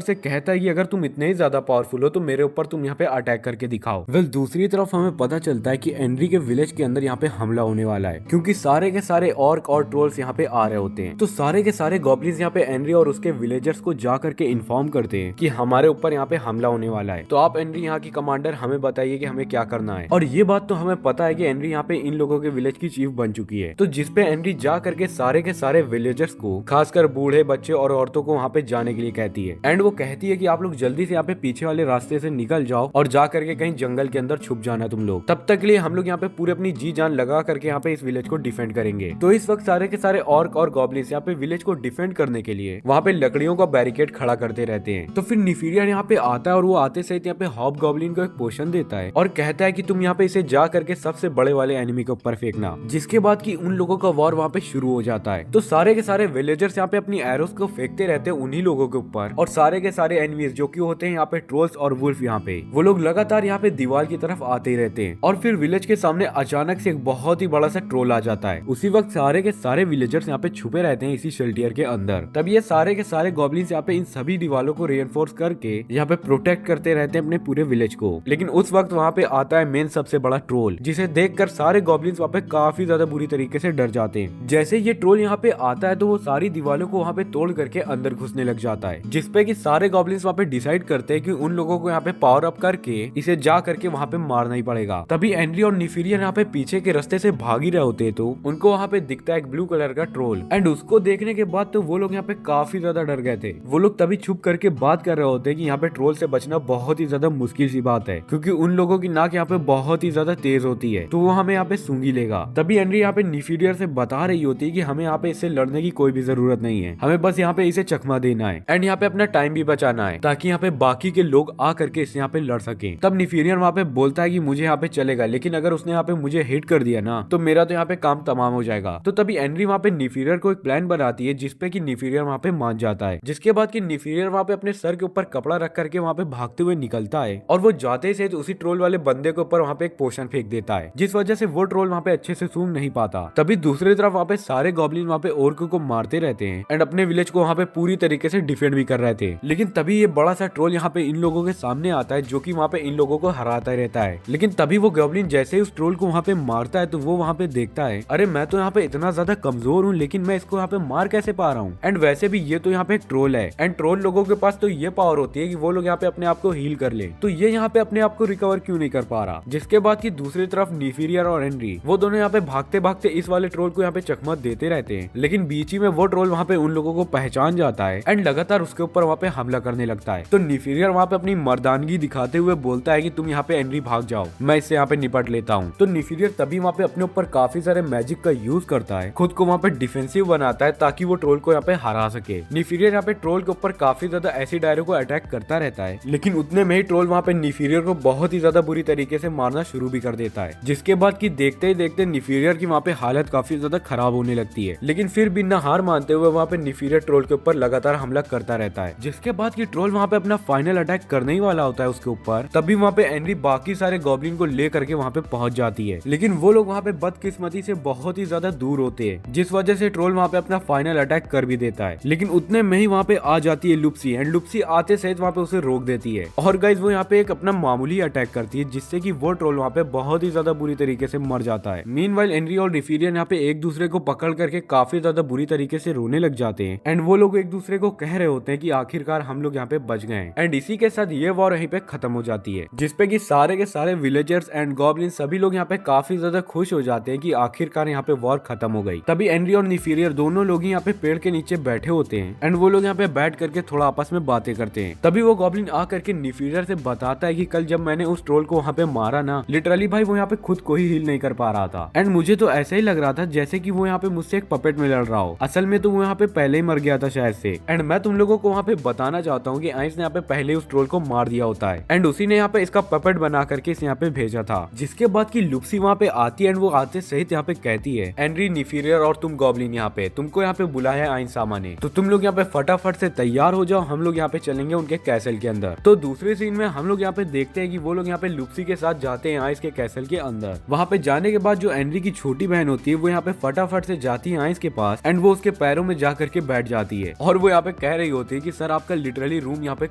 S1: से कहता है कि अगर तुम इतने ही ज्यादा पावरफुल हो तो मेरे ऊपर तुम यहाँ पे अटैक करके दिखाओ। वेल दूसरी तरफ हमें पता चलता है कि एनरी के विलेज के अंदर यहाँ पे हमला होने वाला है, क्योंकि सारे के सारे ऑर्क और ट्रोल्स यहाँ पे आ रहे होते हैं। तो सारे के सारे गॉब्लिन्स यहाँ पे एनरी और उसके विलेजर्स को जा करके इन्फॉर्म करते हैं कि हमारे ऊपर यहाँ पे हमला होने वाला है, तो आप एनरी यहाँ की कमांडर हमें बताइए कि हमें क्या करना है। और ये बात तो हमें पता है कि एनरी यहाँ पे इन लोगों के विलेज की चीफ बन चुकी है, तो जिसपे एनरी जा करके सारे के सारे विलेजर्स को, खासकर बूढ़े, बच्चे और औरतों को वहाँ पे जाने के लिए कहती है। एंड वो कहती है कि आप लोग जल्दी से यहाँ पे पीछे वाले रास्ते से निकल जाओ और जा करके कहीं जंगल के अंदर छुप जाना तुम लोग। तब तक के लिए हम लोग यहाँ पे पूरे अपनी जी जान लगा करके यहाँ पे इस विलेज को डिफेंड करेंगे। तो इस वक्त सारे के सारे ऑर्क और गॉब्लिन्स यहाँ पे विलेज को डिफेंड करने के लिए वहाँ पे लकड़ियों का बैरिकेड खड़ा करते रहते हैं। तो फिर निफीरियर यहाँ पे आता है और वो आते सहित यहाँ पे हॉब गॉब्लिन को एक पोशन देता है और कहता है कि तुम यहाँ पे इसे जा करके सबसे बड़े वाले एनिमी के ऊपर फेंकना, जिसके बाद की उन लोगों का वॉर वहाँ पे शुरू हो जाता है। तो सारे के सारे विलेजर्स यहाँ पे अपनी एरोस को फेंकते रहते हैं उन्हीं लोगों के ऊपर, और सारे के सारे एनिमीज जो कि होते हैं यहाँ पे ट्रोल्स और वुल्फ, यहाँ पे वो लोग लगातार यहाँ पे दीवार की तरफ आते ही रहते हैं। और फिर विलेज के सामने अचानक से एक बहुत ही बड़ा सा ट्रोल आ जाता है। उसी वक्त सारे के सारे विलेजर्स यहाँ पे छुपे रहते हैं इसी शेल्टर के अंदर। तब ये सारे के सारे गॉब्लिन्स यहाँ पे इन सभी दीवारों को रिइंफोर्स करके यहाँ पे प्रोटेक्ट करते रहते हैं अपने पूरे विलेज को। लेकिन उस वक्त वहाँ पे आता है मेन सबसे बड़ा ट्रोल, जिसे देखकर सारे गॉब्लिन्स वहाँ पे काफी ज्यादा बुरी तरीके से डर जाते हैं। जैसे ये ट्रोल यहाँ पे आता है तो वो सारी दीवारों को वहाँ पे तोड़ करके अंदर घुसने लग जाता है, जिसपे कि सारे गॉब्लिन्स वहाँ पे डिसाइड करते हैं कि उन लोगों को यहाँ पे पावर अप करके इसे जा करके वहाँ पे मारना ही पड़ेगा। तभी एनरी और निफीरियर यहाँ पे पीछे के रास्ते से भाग ही रहे होते हैं, तो उनको वहाँ पे दिखता है एक ब्लू कलर का ट्रोल। एंड उसको देखने के बाद तो वो लोग यहाँ पे काफी ज्यादा डर गए थे। वो लोग तभी छुप करके बात कर रहे होते हैं कि यहाँ पे ट्रोल से बचना बहुत ही ज्यादा मुश्किल सी बात है, क्योंकि उन लोगों की नाक यहाँ पे बहुत ही ज्यादा तेज होती है, तो वो हमें यहाँ पे सूंघी लेगा। तभी एनरी यहाँ पे निफीरियर से बता रही होती है कि हमें यहाँ पे इससे लड़ने की कोई भी जरूरत नहीं है, हमें बस यहाँ पे इसे चकमा देना है एंड यहाँ पे अपना टाइम भी बचाना है, ताकि यहाँ पे बाकी के लोग आ करके इससे यहाँ पे लड़ सके। तब निफीरियर वहाँ पे बोलता है कि मुझे यहाँ पे चलेगा, लेकिन अगर उसने यहाँ पे मुझे हिट कर दिया ना तो मेरा तो यहाँ पे काम तमाम हो जाएगा। तो तभी एनरी वहाँ पे निफीरियर को एक प्लान बनाती है, जिसपे कि निफीरियर वहाँ पे मान जाता है। जिसके बाद कि निफीरियर वहाँ पे अपने सर के ऊपर कपड़ा रख करके वहाँ पे भागते हुए निकलता है, और वो जाते से उसी ट्रोल वाले बंदे के ऊपर वहाँ पे एक पोशन फेंक देता है, जिस वजह से वो ट्रोल वहाँ पे अच्छे से सूंघ नहीं पाता। तभी दूसरी तरफ वहाँ पे सारे गॉब्लिन वहाँ पे ऑर्क को मारते रहते हैं एंड अपने विलेज को वहाँ पे पूरी तरीके से डिफेंड भी कर रहे थे। लेकिन तभी ये बड़ा सा ट्रोल यहाँ पे इन लोगों के सामने आता है, जो कि वहाँ पे इन लोगों को हराता रहता है। लेकिन तभी वो गॉब्लिन जैसे ही उस ट्रोल को वहाँ पे मारता है तो वो वहाँ पे देखता है, अरे मैं तो यहाँ पे इतना ज्यादा कमजोर हूँ, लेकिन मैं इसको यहाँ पे मार कैसे पा रहा हूँ। एंड वैसे भी ये तो यहाँ पे एक ट्रोल है, एंड ट्रोल लोगों के पास तो ये पावर होती है कि वो लोग यहाँ पे अपने आप को हील कर ले, तो ये यहाँ पे अपने आप को रिकवर क्यों नहीं कर पा रहा। जिसके बाद की दूसरी तरफ निफीरियर और एनरी वो दोनों यहाँ पे भागते भागते इस वाले ट्रोल को यहाँ पे चकमक देते रहते हैं। लेकिन बीच ही में वो ट्रोल वहाँ पे उन लोगों को पहचान जाता है एंड लगातार उसके ऊपर वहाँ पे हमला करने लगता है। तो निफीरियर वहाँ पे अपनी मर्दानगी दिखाते हुए बोलता है कि तुम यहाँ पे एनरी भाग जाओ, मैं इससे यहाँ पे निपट लेता हूँ। तो निफीरियर तभी वहाँ पे अपने ऊपर काफी सारे मैजिक का यूज करता है, खुद को वहाँ पे डिफेंसिव बनाता है ताकि वो ट्रोल को यहाँ पे हरा सके। निफीरियर यहाँ पे ट्रोल के ऊपर काफी ज्यादा एसिड एरो को अटैक करता रहता है, लेकिन उतने में ही ट्रोल वहाँ पे निफीरियर को बहुत ही ज्यादा बुरी तरीके से मारना शुरू भी कर देता है। जिसके बाद की देखते ही देखते निफीरियर की वहाँ पे हालत काफी ज्यादा खराब होने लगती है। लेकिन फिर भी न हार मानते हुए वहाँ पे निफीरियर ट्रोल के ऊपर लगातार हमला करता रहता है। जिसके बाद की ट्रोल वहाँ पे अपना फाइनल अटैक करने ही वाला होता है उसके ऊपर, तभी वहाँ पे एनरी बाकी सारे गॉब्लिन को ले करके वहाँ पे पहुंच जाती है। लेकिन वो लोग वहाँ पे बदकिस्मती से बहुत ही ज्यादा दूर होते हैं, जिस वजह से ट्रोल वहाँ पे अपना फाइनल अटैक कर भी देता है। लेकिन उतने में ही वहाँ पे आ जाती है लुप्सी, एंड लुप्सी आते सहित वहाँ पे उसे रोक देती है। और गाइस वो यहाँ पे एक अपना मामूली अटैक करती है, जिससे कि वो ट्रोल वहाँ पे बहुत ही ज्यादा बुरी तरीके से मर जाता है। मीनवाइल एनरी और निफीरियर यहाँ पे एक दूसरे को पकड़ करके काफी ज्यादा बुरी तरीके से रोने लग जाते हैं, एंड वो लोग एक दूसरे को कह रहे होते हैं कि आखिरकार हम लोग यहाँ पे बच गए। एंड इसी के साथ ये वॉर यहीं पे खत्म हो जाती है, जिसपे कि सारे के सारे विलेजर्स एंड गॉब्लिन सभी लोग यहाँ पे काफी ज्यादा खुश हो जाते हैं कि आखिरकार यहाँ पे वॉर खत्म हो गई। तभी एनरी और निफीरियर दोनों लोग यहाँ पे पेड़ के नीचे बैठे होते हैं, एंड वो लोग यहाँ पे बैठ करके थोड़ा आपस में बातें करते हैं। तभी वो गॉब्लिन आ करके निफीरियर से बताता है कि कल जब मैंने उस ट्रोल को वहाँ पे मारा ना, लिटरली भाई वो यहाँ पे खुद को ही हील नहीं कर पा रहा था, एंड मुझे तो ऐसा ही लग रहा था जैसे कि वो यहाँ पे मुझसे एक पपेट में लड़ रहा हो। असल में तो वो यहाँ पे पहले ही मर गया था शायद से। एंड मैं तुम लोगों को वहाँ पे बताना चाहता हूँ कि आइंस ने यहाँ पे पहले उस ट्रोल को मार दिया होता है, एंड उसी ने यहाँ पे इसका पपेट बना करके इसे यहाँ पे भेजा था। जिसके बाद की लुप्सी वहाँ पे आती है, एंड वो आते सहित यहाँ पे कहती है, एनरी, निफीरियर और तुम गॉब्लिन यहाँ पे तुमको यहाँ पे बुलाया है आइंस सामा ने, तो तुम लोग यहाँ पे फटाफट से तैयार हो जाओ, हम लोग यहाँ पे चलेंगे उनके कैसल के अंदर। तो दूसरे सीन में हम लोग यहाँ पे देखते हैं कि वो लोग यहाँ पे लुप्सी के साथ जाते हैं आइंस के कैसल के अंदर। वहाँ पे जाने के बाद जो एनरी की छोटी बहन होती है वो यहाँ पे फटाफट से जाती है आइस के पास एंड वो उसके पैरों में जा करके बैठ जाती है और वो यहाँ पे कह रही होती है कि सर आपका लिटरली रूम यहाँ पे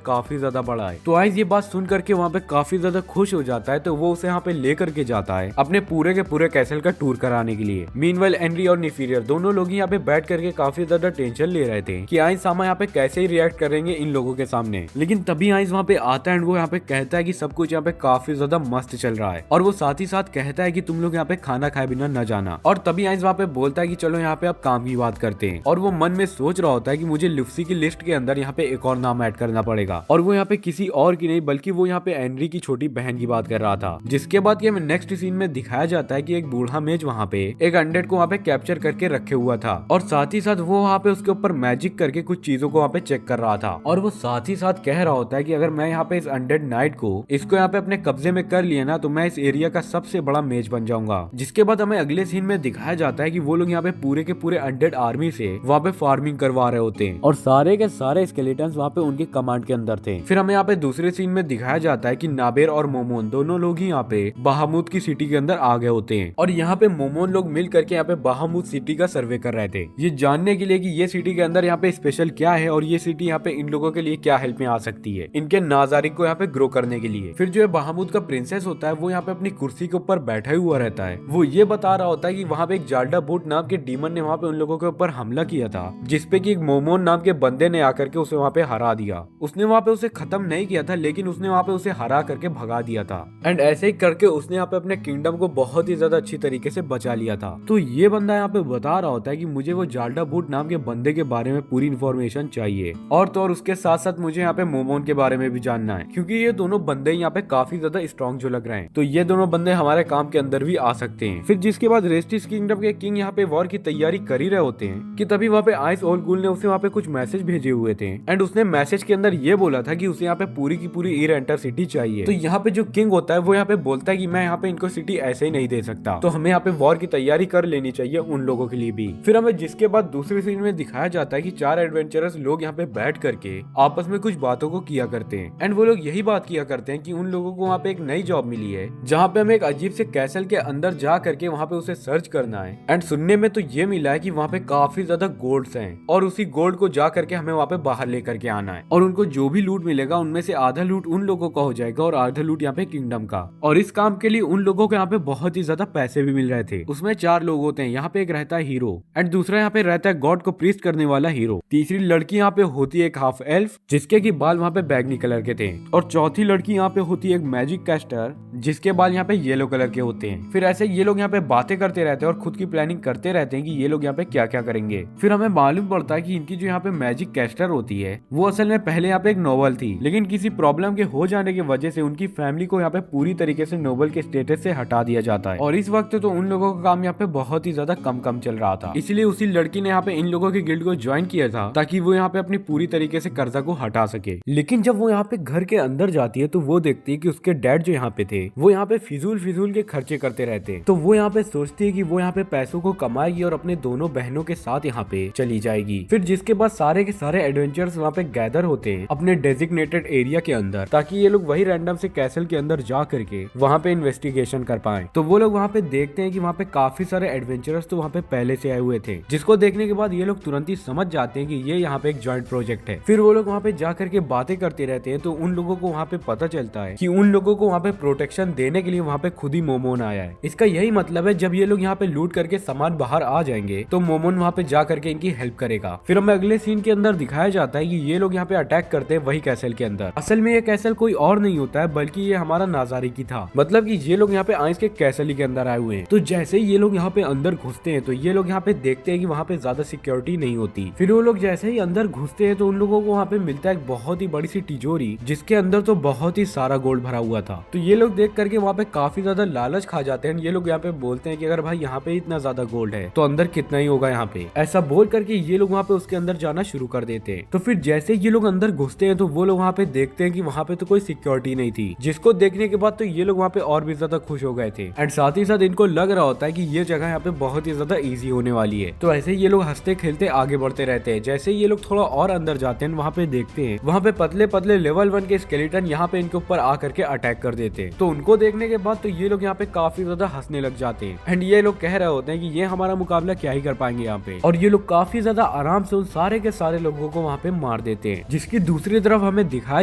S1: काफी ज्यादा बड़ा है। तो आइस ये बात सुन करके वहाँ पे काफी ज्यादा खुश हो जाता है, तो वो उसे यहाँ पे लेकर के जाता है अपने पूरे के पूरे कैसल का टूर कराने के लिए। मीनवाइल एनरी और निफीरियर दोनों लोग यहाँ पे बैठ करके काफी ज्यादा टेंशन ले रहे थे कि आइस सामा यहाँ पे कैसे ही रिएक्ट करेंगे इन लोगों के सामने। लेकिन तभी आइस वहाँ पे आता है एंड वो यहाँ पे कहता है कि सब कुछ यहाँ पे काफी ज्यादा मस्त चल रहा है और वो साथ ही साथ कहता है कि तुम लोग यहाँ पे खाना खाए बिना न जाना। और तभी आइस वहाँ पे बोलता है कि चलो यहाँ पे आप काम की बात करते हैं और वो मन में सोच रहा होता है कि मुझे लुफ्सी की लिस्ट के अंदर यहाँ पे एक और नाम ऐड करना पड़ेगा और वो यहाँ पे किसी और की नहीं बल्कि वो यहाँ पे एनरी की छोटी बहन की बात कर रहा था। जिसके बाद ये नेक्स्ट सीन में दिखाया जाता है कि एक बूढ़ा मेज वहाँ पे एक अनडेड को वहाँ पे कैप्चर करके रखे हुआ था और साथ ही साथ वो वहाँ पे उसके ऊपर मैजिक करके कुछ चीजों को वहाँ पे चेक कर रहा था और वो साथ ही साथ कह रहा होता है कि अगर मैं यहाँ पे इस अनडेड नाइट को इसको यहाँ पे अपने कब्जे में कर लिया ना तो मैं इस एरिया का सबसे बड़ा मेज बन जाऊंगा। जिसके बाद हमें अगले सीन में दिखाया जाता है कि वो लोग यहाँ पे पूरे के पूरे अनडेड आर्मी से वहाँ पे फार्मिंग करवा रहे होते हैं और सारे के सारे स्केलेटन्स वहाँ पे उनके कमांड के अंदर थे। फिर हमें यहाँ पे दूसरे सीन में दिखाया जाता है कि नाबेर और मोमोन दोनों लोग ही यहाँ पे बाहामुद की सिटी के अंदर आ गए होते हैं और यहाँ पे मोमोन लोग मिल करके यहाँ पे बाहामुद सिटी का सर्वे कर रहे थे, ये जानने के लिए कि ये सिटी के अंदर यहाँ पे स्पेशल क्या है और ये सिटी यहाँ पे इन लोगों के लिए क्या हेल्प में आ सकती है इनके नाजारिक को यहाँ पे ग्रो करने के लिए। फिर जो है बाहामुद का प्रिंसेस होता है वो यहाँ पे अपनी कुर्सी के ऊपर बैठा हुआ रहता है, वो ये बता रहा होता है कि वहाँ पे एक जाल्डा बूट नाम के डीमन ने वहाँ पे उन लोगों के ऊपर हमला किया था जिसपे कि एक मोमोन नाम के बंदे ने आकर के उसे वहाँ पे हरा दिया। उसने वहाँ पे उसे खत्म नहीं किया था लेकिन उसने वहाँ पे उसे हरा करके भगा दिया था एंड ऐसे ही करके उसने यहाँ पे अपने किंगडम को बहुत ही ज्यादा अच्छी तरीके से बचा लिया था। तो ये बंदा यहाँ पे बता रहा होता है कि मुझे वो जाल्डा बूट नाम के बंदे के बारे में पूरी इन्फॉर्मेशन चाहिए और तो और उसके साथ साथ मुझे यहाँ पे मोमोन के बारे में भी जानना है क्योंकि ये दोनों बंदे यहाँ पे काफी ज्यादा स्ट्रॉन्ग जो लग रहे हैं, तो ये दोनों बंदे हमारे काम के अंदर भी आ सकते हैं। फिर जिसके बाद रेस्टिस किंगडम के किंग यहाँ पे वॉर की तैयारी कर ही रहे होते हैं कि तभी वहाँ पे आइस ओल गुल ने उसे वहाँ पे कुछ मैसेज भेजे हुए थे एंड उसने मैसेज के अंदर ये बोला था कि उसे यहाँ पे पूरी की पूरी ईर एंटर सिटी चाहिए। तो यहाँ पे जो किंग होता है वो यहाँ पे बोलता है कि मैं यहाँ पे इनको सिटी ऐसे ही नहीं दे सकता, तो हमें यहाँ पे वॉर की तैयारी कर लेनी चाहिए उन लोगों के लिए भी। फिर हमें जिसके बाद दूसरे सीन में दिखाया जाता है कि चार एडवेंचरर्स लोग यहाँ पे बैठ करके आपस में कुछ बातों को किया करते हैं एंड वो लोग यही बात किया करते हैं कि उन लोगों को वहाँ पे एक नई जॉब मिली है जहाँ पे हमें एक अजीब से कैसल के अंदर जा करके वहाँ पे उसे सर्च करना है एंड सुनने में तो ये मिला है कि वहाँ पे काफी ज्यादा गोल्ड्स हैं और उसी गोल्ड को जा करके हमें वहाँ पे बाहर लेकर के आना है और उनको जो भी लूट मिलेगा उनमें से आधा लूट उन लोगों का हो जाएगा और आधा लूट यहाँ पे किंगडम का। और इस काम के लिए उन लोगों को यहाँ पे बहुत ही ज्यादा पैसे भी मिल रहे थे। उसमें 4 लोग होते हैं, यहाँ पे एक रहता है हीरो एंड दूसरा यहाँ पे रहता है गॉड को प्रीस्ट करने वाला हीरो, तीसरी लड़की यहाँ पे होती है एक हाफ एल्फ जिसके की बाल वहाँ पे बैगनी कलर के थे और चौथी लड़की यहाँ पे होती है एक मैजिक कैस्टर जिसके बाल यहाँ पे येलो कलर के होते हैं। फिर ऐसे ये लोग यहाँ पे बातें करते रहते हैं और खुद की प्लानिंग करते रहते हैं कि ये लोग यहाँ पे क्या क्या करेंगे। फिर हमें मालूम पड़ता है कि इनकी जो यहाँ पे मैजिक कैस्टर होती है वो असल में पहले यहाँ पे एक नोबल थी लेकिन किसी प्रॉब्लम के हो जाने की वजह से उनकी फैमिली को यहाँ पे पूरी तरीके से नोबल के स्टेटस से हटा दिया जाता है और इस वक्त तो उन लोगों का काम यहाँ पे बहुत ही ज्यादा कम चल रहा था, इसलिए उसी लड़की ने यहाँ पे इन लोगों की गिल्ड को ज्वाइन किया था ताकि वो यहाँ पे अपनी पूरी तरीके से कर्जा को हटा सके। लेकिन जब वो यहाँ पे घर के अंदर जाती है तो वो देखती है कि उसके डैड जो यहाँ पे थे वो यहाँ पे फिजूल के खर्चे करते रहते, तो वो यहाँ पे सोचती है कि वो यहाँ पे पैसों को कमाएगी और अपने दोनों बहनों के साथ यहाँ पे चली जाएगी। फिर जिसके बाद सारे के सारे एडवेंचर्स वहाँ पे गैदर होते हैं अपने डेजिग्नेटेड एरिया के अंदर ताकि ये लोग वही रैंडम से कैसल के अंदर जा करके वहाँ पे इन्वेस्टिगेशन कर पाए। तो वो लोग वहाँ पे देखते हैं कि वहाँ पे काफी सारे एडवेंचरर्स तो वहाँ पे पहले से आए हुए थे जिसको देखने के बाद ये लोग तुरंत ही समझ जाते हैं कि ये यहाँ पे एक जॉइंट प्रोजेक्ट है। फिर वो लोग वहाँ पे जा करके बातें करते रहते हैं तो उन लोगों को वहाँ पे पता चलता है कि उन लोगों को वहाँ पे प्रोटेक्शन देने के लिए वहाँ पे खुद ही मोमोन आया है। इसका यही मतलब है जब ये लोग यहाँ पे लूट करके सामान बाहर आ जाएंगे तो मोमोन वहाँ पे जा करके इनकी हेल्प करेगा। फिर हमें अगले सीन के अंदर दिखाया जाता है कि ये लोग यहाँ पे अटैक करते हैं वही कैसल के अंदर। असल में ये कैसल कोई और नहीं होता है बल्कि ये हमारा नाजारी की था, मतलब कि ये लोग यहाँ पे आइस के कैसल के अंदर आए हुए हैं। तो जैसे ही ये लोग यहाँ पे अंदर घुसते हैं तो ये लोग यहाँ पे देखते हैं कि वहाँ पे ज्यादा सिक्योरिटी नहीं होती। फिर वो लोग जैसे ही अंदर घुसते हैं तो उन लोगों को वहाँ पे मिलता है एक बहुत ही बड़ी सी तिजोरी जिसके अंदर तो बहुत ही सारा गोल्ड भरा हुआ था। तो ये लोग देख करके वहाँ पे काफी ज्यादा लालच खा जाते हैं। ये लोग यहाँ पे बोलते हैं कि अगर भाई यहाँ पे इतना ज्यादा गोल्ड है तो अंदर कितना ही होगा यहाँ पे, ऐसा बोल करके ये लोग वहाँ पे उसके अंदर जाना शुरू कर देते हैं। तो फिर जैसे ये लोग अंदर घुसते हैं तो वो लोग वहाँ पे देखते हैं कि वहाँ पे तो कोई सिक्योरिटी नहीं थी, जिसको देखने के बाद तो ये लोग वहाँ पे और भी ज्यादा खुश हो गए थे एंड साथ ही साथ इनको लग रहा होता है कि ये जगह यहाँ पे बहुत ही ज्यादा इजी होने वाली है। तो ऐसे ये लोग हंसते खेलते आगे बढ़ते रहते हैं। जैसे ये लोग थोड़ा और अंदर जाते हैं वहाँ पे देखते हैं वहाँ पे पतले पतले लेवल 1 के स्केलेटन यहाँ पे इनके ऊपर आकर के अटैक कर देते हैं। तो उनको देखने के बाद तो ये लोग यहाँ पे काफी ज्यादा हंसने लग जाते हैं एंड ये लोग कह रहे होते हैं कि ये हमारा मुकाबला क्या ही कर पाएंगे यहाँ पे। और ये लोग काफी ज्यादा आराम से उन सारे के सारे लोगों को वहाँ पे मार देते हैं। जिसकी दूसरी तरफ हमें दिखाया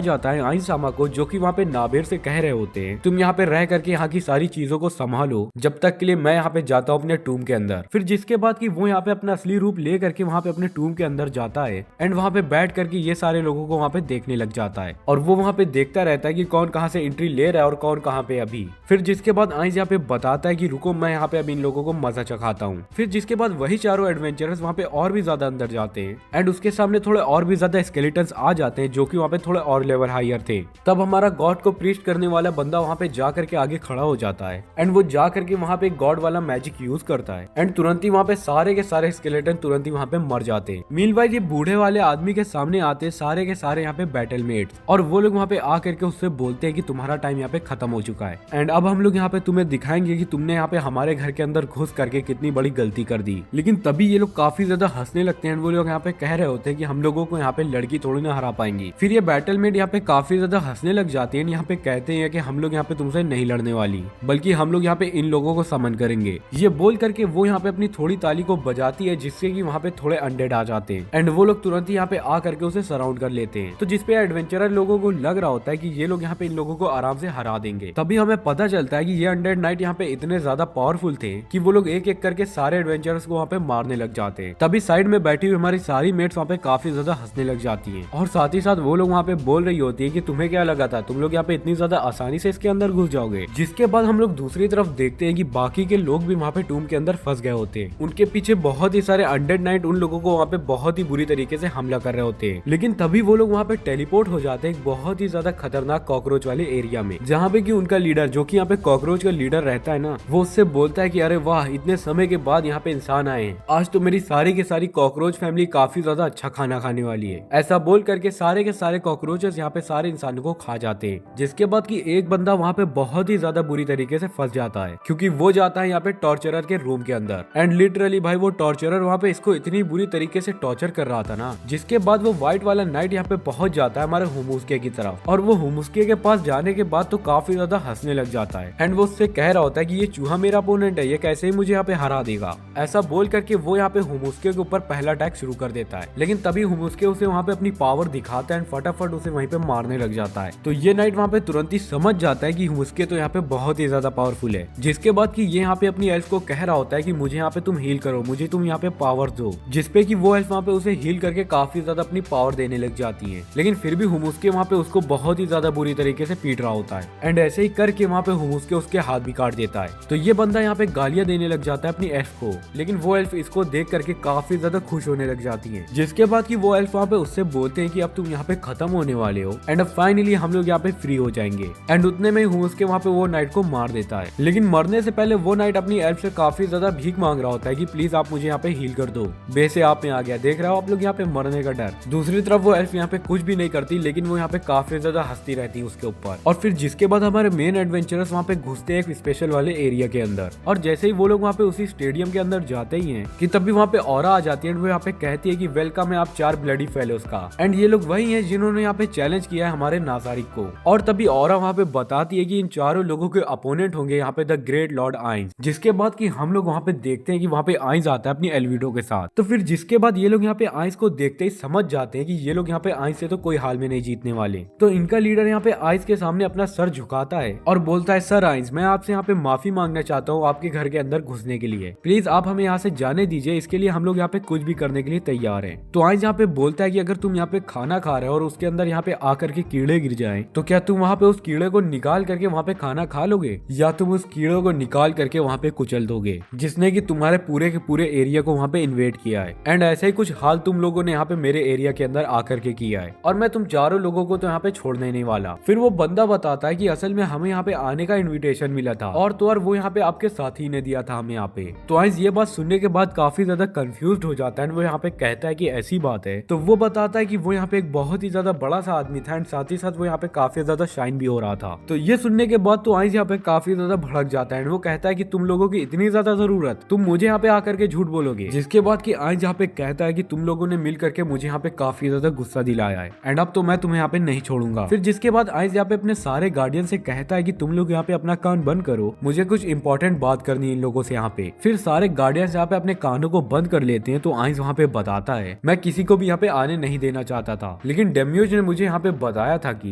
S1: जाता है आइन सामा को, जो कि वहाँ पे नाबेर से कह रहे होते हैं तुम यहाँ पे रह करके यहाँ की सारी चीजों को संभालो जब तक के लिए मैं यहाँ पे जाता हूँ अपने टूम के अंदर। फिर जिसके बाद कि वो यहाँ पे अपना असली रूप ले करके वहाँ पे अपने टूम के अंदर जाता है एंड वहाँ पे बैठ करके ये सारे लोगों को वहाँ पे देखने लग जाता है और वो वहाँ पे देखता रहता है कि कौन कहाँ से एंट्री ले रहा है और कौन कहाँ पे अभी। फिर जिसके बाद आइंस यहाँ पे बताता है कि रुको मैं यहाँ पे अब इन लोगों को मजा चखाता हूँ। फिर जिसके बाद वही चारों एडवेंचरर्स वहाँ पे और भी ज्यादा अंदर जाते हैं एंड उसके सामने थोड़े और भी ज्यादा स्केलेटन्स आ जाते हैं जो कि वहाँ पे थोड़े और लेवल हायर थे। तब हमारा गॉड को प्रीस्ट करने वाला बंदा वहाँ पे जा करके आगे खड़ा हो जाता है एंड वो जा करके वहाँ पे गॉड वाला मैजिक यूज करता है एंड तुरंत ही वहाँ पे सारे के सारे स्केलेटन तुरंत ही वहाँ पे मर जाते हैं। मीनवाइल ये बूढ़े वाले आदमी के सामने आते सारे के सारे यहाँ पे बैटल मेट्स और वो लोग वहाँ पे आ करके उससे बोलते हैं कि तुम्हारा टाइम यहाँ पे खत्म हो चुका है एंड अब हम लोग यहाँ पे तुम्हें दिखाएंगे कि तुमने यहाँ पे हमारे घर के अंदर घुस करके कितनी बड़ी गलती कर दी। लेकिन तभी ये लोग काफी ज्यादा हंसने लगते हैं। वो लोग यहाँ पे कह रहे होते हैं कि हम लोगों को यहाँ पे लड़की थोड़ी ना हरा पाएंगी। फिर ये बैटल मेट यहाँ पे काफी ज्यादा हंसने लग जाते हैं। यहाँ पे कहते हैं कि हम लोग यहाँ पे तुमसे नहीं लड़ने वाली, बल्कि हम लोग यहाँ पे इन लोगों को समन करेंगे। ये बोल करके वो यहाँ पे अपनी थोड़ी ताली को बजाती है जिससे कि वहाँ पे थोड़े अनडेड आ जाते हैं एंड वो लोग तुरंत ही यहाँ पे आ करके उसे सराउंड कर लेते हैं। तो जिसपे एडवेंचरर लोगों को लग रहा होता है कि ये लोग यहाँ पे इन लोगों को आराम से हरा देंगे। तभी हमें पता चलता है कि ये अनडेड नाइट यहाँ पे इतने ज्यादा पावरफुल थे कि वो लोग एक एक करके सारे एडवेंचरर्स को वहाँ पे मारने लग जाते हैं। तभी साइड में बैठी हुई हमारी सारी मेट्स वहाँ पे काफी ज्यादा हंसने लग जाती हैं और साथ ही साथ वो लोग वहाँ पे बोल रही होती है कि तुम्हें क्या लगा था तुम लोग यहाँ पे इतनी ज्यादा आसानी से इसके अंदर घुस जाओगे। जिसके बाद हम लोग दूसरी तरफ देखते हैं कि बाकी के लोग भी वहाँ पे टूम के अंदर फंस गए होते हैं। उनके पीछे बहुत ही सारे अनडेड नाइट उन लोगों को वहाँ पे बहुत ही बुरी तरीके से हमला कर रहे होते हैं। लेकिन तभी वो लोग वहाँ पे टेलीपोर्ट हो जाते हैं एक बहुत ही ज्यादा खतरनाक कॉकरोच वाले एरिया में, जहाँ पे कि उनका लीडर जो कि यहाँ पे कॉकरोच का लीडर रहता है ना, वो उससे बोलता है कि अरे वाह इतने समय के बाद यहाँ पे इंसान आए हैं, आज तो मेरी सारी की सारी कॉकरोच फैमिली काफी ज्यादा अच्छा खाना खाने वाली है। ऐसा बोल करके सारे के सारे कॉकरोचेस यहाँ पे सारे इंसानों को खा जाते हैं। जिसके बाद कि एक बंदा वहाँ पे बहुत ही ज्यादा बुरी तरीके से फंस जाता है क्योंकि वो जाता है यहाँ पे टॉर्चरर के रूम के अंदर एंड लिटरली भाई वो टॉर्चरर वहाँ पे इसको इतनी बुरी तरीके से टॉर्चर कर रहा था ना। जिसके बाद वो व्हाइट वाला नाइट यहाँ पे पहुंच जाता है हमारे हुमुस्के की तरफ और वो हुमुस्के के पास जाने के बाद तो काफी ज्यादा हंसने लग जाता है एंड वो उससे कह रहा होता है कि ये चूहा मेरा अपोनेंट है, ये कैसे ही मुझे यहाँ पे हरा देगा। ऐसा बोल करके वो यहाँ पे हुमुस्के के ऊपर पहला अटैक शुरू कर देता है। लेकिन तभी हुमुस्के उसे वहाँ पे अपनी पावर दिखाता है एंड फटाफट उसे वहीं पे मारने लग जाता है। तो ये नाइट वहाँ पे तुरंत ही समझ जाता है कि हुमुस्के तो यहाँ पे बहुत ही ज्यादा पावरफुल है। जिसके बाद कि ये यहाँ पे अपनी एल्फ को कह रहा होता है कि मुझे यहाँ पे तुम हील करो, मुझे तुम यहाँ पे पावर दो। जिसपे कि वो एल्फ वहाँ पे उसे हील करके काफी ज्यादा अपनी पावर देने लग जाती है। लेकिन फिर भी हुमुस्के वहाँ पे उसको बहुत ही ज्यादा बुरी तरीके से पीट रहा होता है एंड ऐसे ही करके वहाँ पे हुमुस्के उसके हाथ भी काट देता है। तो ये बंदा यहाँ पे गालियां देने लग जाता है अपनी एल्फ को, लेकिन वो एल्फ इसको देख करके काफी ज्यादा खुश होने लग जाती है। जिसके बाद कि वो एल्फ वहाँ पे उससे बोलते हैं कि अब तुम यहाँ पे खत्म होने वाले हो एंड अब फाइनली हम लोग यहाँ पे फ्री हो जाएंगे। एंड उतने में हुमुस्के वहाँ पे वो नाइट को मार देता है। लेकिन मरने से पहले वो नाइट अपनी एल्फ से काफी ज्यादा भीख मांग रहा होता है कि प्लीज आप मुझे यहाँ पे हील कर दो। बेसे आप में आ गया, देख रहा हो आप लोग यहाँ पे मरने का डर। दूसरी तरफ वो एल्फ यहाँ पे कुछ भी नहीं करती, लेकिन वो यहाँ पे काफी ज्यादा हंसती रहती है उसके ऊपर। और फिर जिसके बाद हमारे मेन एडवेंचरर्स वहाँ पे घुसते हैं एक स्पेशल वाले एरिया के अंदर और जैसे ही वो लोग वहाँ पे उसी स्टेडियम के अंदर जाते ही हैं कि तभी वहाँ पे ऑरा आ जाती है। वो यहाँ पे कहती है कि वेलकम है आप 4 ब्लडी फेलोस का। एंड ये लोग वही हैं जिन्होंने यहाँ पे चैलेंज किया है हमारे नासारिक को। और तभी ऑरा वहाँ पे बताती है कि इन चारों लोगों के अपोनेंट होंगे यहाँ पे द ग्रेट लॉर्ड आइंस। जिसके बाद कि हम लोग वहाँ पे देखते हैं कि वहाँ पे आइंस आता है अपनी एल्विडो के साथ। तो फिर जिसके बाद ये लोग यहाँ पे आइंस को देखते ही समझ जाते हैं कि ये लोग यहाँ पे आइंस से तो कोई हाल में नहीं जीतने वाले। तो इनका लीडर यहाँ पे आइंस के सामने अपना सर झुकाता है और बोलता है सर आइंस, मैं आपसे यहाँ पे माफी मांगना चाहता हूँ आपके घर के अंदर घुसने के लिए। प्लीज आप हमें यहाँ से जाने दीजिए, इसके लिए हम लोग यहाँ पे कुछ भी करने के लिए तैयार हैं। तो आइंस यहाँ पे बोलता है कि अगर तुम यहाँ पे खाना खा रहे हो और उसके अंदर यहाँ पे आकर के कीड़े गिर जाएं, तो क्या तुम वहाँ पे उस कीड़े को निकाल करके वहाँ पे खाना खा लोगे या तुम उस कीड़े को निकाल करके वहाँ पे कुचल दोगे जिसने कि तुम्हारे पूरे के पूरे एरिया को वहाँ पे इन्वेड किया है। एंड ऐसे ही कुछ हाल तुम लोगों ने यहाँ पे मेरे एरिया के अंदर आकर के किया है और मैं तुम चारों लोगों को तो यहाँ पे छोड़ने नहीं वाला। फिर वो बंदा बताता है कि असल में हमें यहाँ पे आने का इन्विटेशन मिला था और तो और वो यहाँ पे आपके साथी ने दिया था हमें यहाँ पे। तो आइंस ये बात सुनने के बाद काफी ज्यादा कंफ्यूज्ड हो जाता है। वो यहाँ पे कहता है कि ऐसी बात है। तो वो बताता है कि वो यहाँ पे एक बहुत ही ज्यादा बड़ा सा आदमी था एंड साथ ही साथ वो यहाँ पे काफी ज्यादा शाइन भी हो रहा था। तो ये सुनने के बाद तो आइंस यहाँ पे काफी ज्यादा भड़क जाता है। वो कहता है कि तुम लोगों की इतनी ज्यादा जरूरत, तुम मुझे यहाँ पे आकर के झूठ बोलोगे। जिसके बाद कि आइंस यहाँ पे कहता है कि तुम लोगों ने मिल करके मुझे यहाँ पे काफी ज्यादा गुस्सा दिलाया है एंड अब तो मैं तुम्हें यहाँ पे नहीं छोड़ूंगा। फिर जिसके बाद आइंस यहाँ पे अपने सारे गार्डियन से कहता है कि तुम लोग यहाँ पे अपना कान बंद करो, मुझे कुछ इंपॉर्टेंट बात करनी है इन लोगों से यहाँ पे। फिर सारे गार्डियंस आइंस यहाँ पे अपने कानों को बंद कर लेते हैं तो आइंस वहाँ पे बताता है, मैं किसी को भी यहाँ पे आने नहीं देना चाहता था, लेकिन डेम्योज ने मुझे यहाँ पे बताया था कि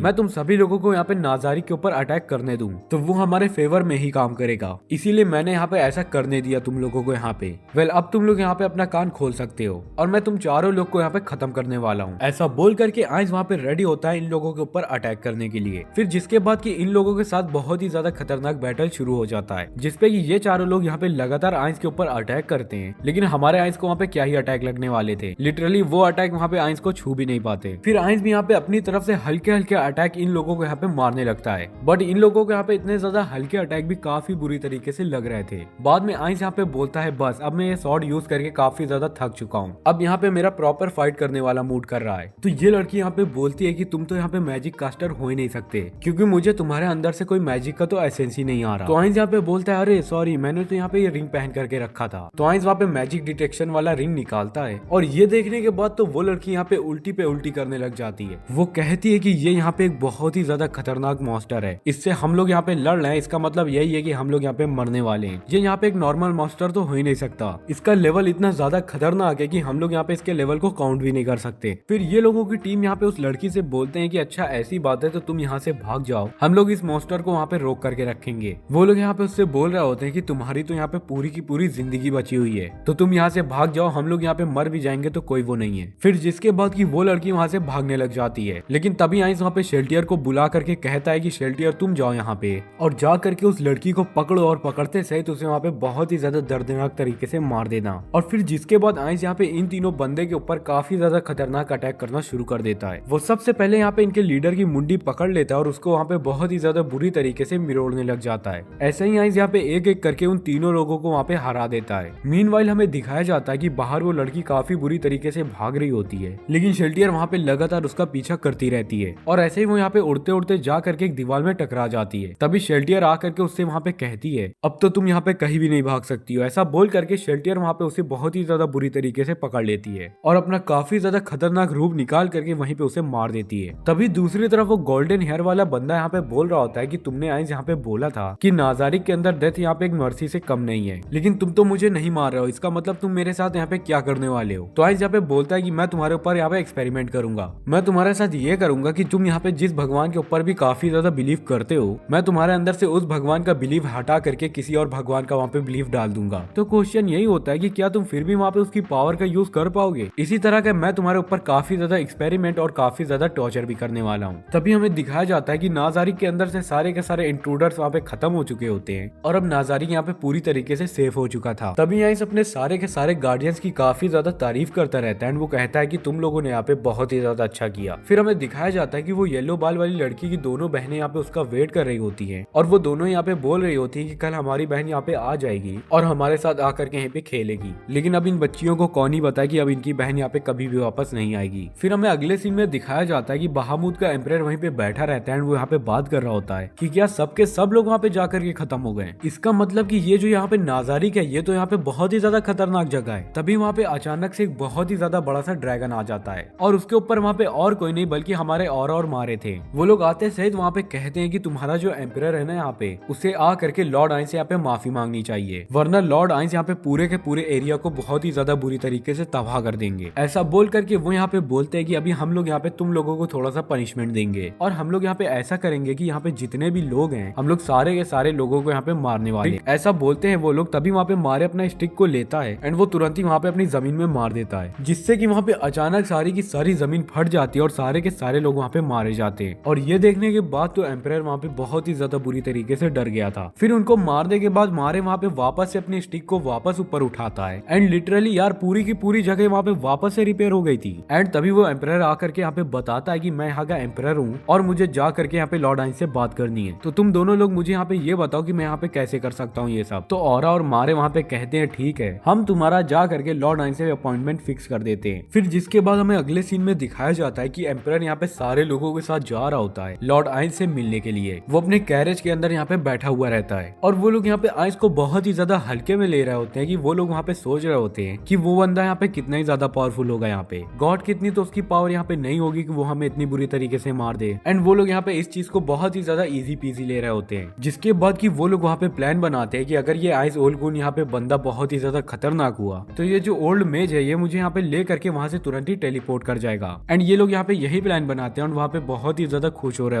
S1: मैं तुम सभी लोगों को यहाँ पे नाजारी के ऊपर अटैक करने दूं तो वो हमारे फेवर में ही काम करेगा, इसीलिए मैंने यहाँ पे ऐसा करने दिया तुम लोगों को यहाँ पे। वेल अब तुम लोग यहाँ पे अपना कान खोल सकते हो और मैं तुम चारों लोग को यहाँ पे खत्म करने वाला हूँ। ऐसा बोल करके आइंस वहाँ पे रेडी होता है इन लोगों के ऊपर अटैक करने के लिए। फिर जिसके बाद कि इन लोगों के साथ बहुत ही ज्यादा खतरनाक बैटल शुरू हो जाता है, जिसपे कि ये चारों लोग यहाँ पे लगातार आइंस के ऊपर अटैक करते हैं, लेकिन हमारे आइंस को वहाँ पे क्या ही अटैक लगने वाले थे, लिटरली वो अटैक वहाँ पे आइंस को छू भी नहीं पाते। फिर आइंस भी यहाँ पे अपनी तरफ से हल्के हल्के अटैक इन लोगों को यहाँ पे मारने लगता है, बट इन लोगों को यहाँ पे इतने ज्यादा हल्के अटैक भी काफी बुरी तरीके से लग रहे थे। बाद में आइंस यहाँ पे बोलता है बस अब मैं ये स्वॉर्ड यूज करके काफी ज्यादा थक चुका हूँ, अब यहाँ पे मेरा प्रॉपर फाइट करने वाला मूड कर रहा है। तो ये लड़की यहाँ पे बोलती है कि तुम तो यहाँ पे मैजिक कास्टर हो ही नहीं सकते, क्योंकि मुझे तुम्हारे अंदर से कोई मैजिक का तो एसेंस ही नहीं आ रहा। तो आइंस यहाँ पे बोलता है अरे सॉरी, मैंने तो यहाँ पे ये रिंग पहन करके रखा था। तो आइंस वहाँ पे मैजिक डिटेक्शन वाला रिंग निकालता है और ये देखने के बाद तो वो लड़की यहाँ पे उल्टी करने लग जाती है। वो कहती है कि ये यहाँ पे एक बहुत ही ज्यादा खतरनाक मॉन्स्टर है, इससे हम लोग यहाँ पे लड़ रहे हैं, इसका मतलब यही है कि हम लोग यहाँ पे मरने वाले हैं। ये यहाँ पे एक नॉर्मल मॉन्स्टर तो हो ही नहीं सकता, इसका लेवल इतना ज्यादा खतरनाक है कि हम लोग यहाँ पे इसके लेवल को काउंट भी नहीं कर सकते। फिर ये लोगों की टीम यहाँ पे उस लड़की से बोलते हैं कि अच्छा ऐसी बात है तो तुम यहाँ से भाग जाओ, हम लोग इस मॉन्स्टर को वहाँ पे रोक करके रखेंगे। वो लोग यहाँ पे उससे बोल रहे होते हैं कि तुम्हारी तो यहाँ पे पूरी की पूरी जिंदगी बची हुई है, तो तुम यहाँ से भाग जाओ, हम लोग यहाँ पे मर भी जाएंगे तो कोई वो नहीं है। फिर जिसके बाद की वो लड़की वहाँ से भागने लग जाती है, लेकिन तभी आइंस वहाँ पे शेल्टियर को बुला करके कहता है कि शेल्टियर तुम जाओ यहाँ पे और जा करके उस लड़की को पकड़ो और पकड़ते सहित उसे वहाँ पे बहुत ही ज्यादा दर्दनाक तरीके से मार देना। और फिर जिसके बाद आइंस यहाँ पे इन तीनों बंदे के ऊपर काफी ज्यादा खतरनाक अटैक करना शुरू कर देता है। वो सबसे पहले यहाँ पे इनके लीडर की मुंडी पकड़ लेता है और उसको वहाँ पे बहुत ही ज्यादा बुरी तरीके से मिरोड़ने लग जाता है। ऐसे ही आइंस यहाँ पे एक एक करके उन तीनों लोगों को वहाँ पे हरा देता है। मीनवाइल हमें दिखाया जाता है कि बाहर वो लड़की काफी बुरी तरीके से भाग रही होती है, लेकिन शेल्टियर वहाँ पे लगातार उसका पीछा करती रहती है और ऐसे ही वो यहाँ पे उड़ते उड़ते जा करके एक दीवार में टकरा जाती है। तभी शेल्टियर आ करके उससे वहाँ पे कहती है अब तो तुम यहाँ पे कहीं भी नहीं भाग सकती हो। ऐसा बोल करके शेल्टियर वहाँ पे उसे बहुत ही ज्यादा बुरी तरीके से पकड़ लेती है और अपना काफी ज्यादा खतरनाक रूप निकाल करके वहीं पे उसे मार देती है। तभी दूसरी तरफ वो गोल्डन हेयर वाला बंदा यहाँ पे बोल रहा होता है कि तुमने आइंस यहाँ पे बोला था कि नाजारिक के अंदर डेथ यहाँ पे एक मर्सी से कम नहीं है, लेकिन तुम तो मुझे नहीं मार रहे हो, इसका मतलब तुम मेरे साथ यहाँ पे क्या करने वाले हो। तो आइंस यहाँ पे बोलता है कि मैं तुम्हारे ऊपर यहाँ पे एक्सपेरिमेंट करूंगा, मैं तुम्हारे साथ ये करूंगा कि तुम यहाँ पे जिस भगवान के ऊपर भी काफी ज्यादा बिलीव करते हो, मैं तुम्हारे अंदर से उस भगवान का बिलीव हटा करके किसी और भगवान का वहाँ पे बिलीव डाल दूंगा। तो क्वेश्चन यही होता है कि क्या तुम फिर भी वहाँ पे उसकी पावर का यूज कर पाओगे। इसी तरह का मैं तुम्हारे ऊपर काफी ज्यादा एक्सपेरिमेंट और काफी ज्यादा टॉर्चर भी करने वाला हूँ। तभी हमें दिखाया जाता है कि नाजारिक के अंदर से सारे के सारे इंट्रूडर्स वहाँ पे खत्म हो चुके होते हैं और अब नाजारिक यहाँ पे पूरी तरीके से सेफ हो चुका था। तभी आइंस अपने सारे के सारे गार्डियंस की काफी ज्यादा तारीफ करता रहता है एंड वो कहता है कि तुम लोगों ने यहाँ पे बहुत ही ज्यादा अच्छा किया। फिर हमें दिखाया जाता है कि वो येलो बाल वाली लड़की की दोनों बहनें यहाँ पे उसका वेट कर रही होती है और वो दोनों यहाँ पे बोल रही होती है कि कल हमारी बहन यहाँ पे आ जाएगी और हमारे साथ आकर के यहाँ पे खेलेगी। लेकिन अब इन बच्चियों को कौन ही बताए कि अब इनकी बहन यहाँ पे कभी भी वापस नहीं आएगी। फिर हमें अगले सीन में दिखाया जाता है कि बहामुद का एम्परर वहीं पे बैठा रहता है एंड वो यहाँ पे बात कर रहा होता है कि क्या सबके सब लोग वहाँ पे जाकर के खत्म हो गए। इसका मतलब कि ये जो यहाँ पे नाजारिक है ये तो यहाँ पे बहुत ही ज्यादा खतरनाक जगह है। तभी वहाँ पे अचानक से एक बहुत ही ज्यादा बड़ा सा ड्रैगन आ जाता है और उसके ऊपर वहाँ पे और कोई नहीं बल्कि हमारे और मारे थे। वो लोग आते सहित वहाँ पे कहते हैं कि तुम्हारा जो एम्परर है ना यहाँ पे उसे आ करके लॉर्ड आइंस से यहाँ पे माफी मांगनी चाहिए, वरना लॉर्ड आइंस यहाँ पे पूरे के पूरे एरिया को बहुत ही ज्यादा बुरी तरीके से तबाह कर देंगे। ऐसा बोल करके वो यहाँ पे बोलते हैं कि अभी हम लोग यहाँ पे तुम लोगों को थोड़ा सा पनिशमेंट देंगे और हम लोग यहाँ पे ऐसा करेंगे कि यहाँ पे जितने भी लोग हैं हम लोग सारे के सारे लोगों को यहाँ पे मारने वाले। ऐसा बोलते हैं वो लोग। तभी वहाँ पे मारे अपना स्टिक को लेता है एंड वो तुरंत ही वहाँ पे अपनी जमीन में मार देता है, जिससे कि वहाँ पे अचानक सारी की सारी जमीन फट जाती है और सारे के सारे लोग वहाँ पे मारे जाते हैं। और ये देखने के बाद तो एम्परर वहाँ पे बहुत ही ज्यादा बुरी तरीके से डर गया था। फिर उनको मारने के बाद मारे वहाँ पे वापस से अपनी स्टिक को वापस ऊपर उठाता है एंड लिटरली यार पूरी की पूरी जगह वहाँ पे वापस से रिपेयर हो गई थी। एंड तभी वो एम्परर आकर के यहाँ पे बताता है कि मैं यहाँ का एम्परर हूँ और मुझे जा करके यहाँ पे लॉर्ड आइंस से बात करनी है, तो तुम दोनों लोग मुझे यहाँ पे ये बताओ कि मैं यहाँ पे कैसे कर सकता हूँ ये सब। तो औरा और मारे वहाँ पे कहते हैं ठीक है, हम तुम्हारा जा करके लॉर्ड आइंस से अपॉइंटमेंट फिक्स कर देते हैं। फिर जिसके बाद हमें अगले सीन में दिखाया जाता है कि एम्परर यहाँ पे सारे लोगों के साथ जा रहा होता है लॉर्ड आइंस से मिलने के लिए। वो अपने कैरेज के अंदर यहाँ पे बैठा हुआ रहता है और वो लोग यहाँ पे आइंस को बहुत ही ज्यादा हल्के में ले रहे होते हैं कि वो लोग वहाँ पे सोच रहे होते हैं कि वो बंदा यहाँ पे कितना ही ज्यादा पावरफुल होगा, यहाँ पे गॉड कितनी तो उसकी पावर यहाँ पे नहीं होगी कि वो हमें इतनी बुरी तरीके से मार दे। एंड वो लोग यहाँ पे इस चीज को बहुत ही ज्यादा इजी पीजी ले रहे होते हैं। जिसके बाद कि वो लोग वहाँ पे प्लान बनाते हैं कि अगर ये आइस ओल गुन यहाँ पे बंदा बहुत ही ज्यादा खतरनाक हुआ तो ये जो ओल्ड मेज है ये मुझे यहाँ पे ले करके वहाँ से तुरंत ही टेलीपोर्ट कर जाएगा। एंड ये लोग यहाँ पे यही प्लान बनाते हैं और वहाँ पे बहुत ही ज्यादा खुश हो रहे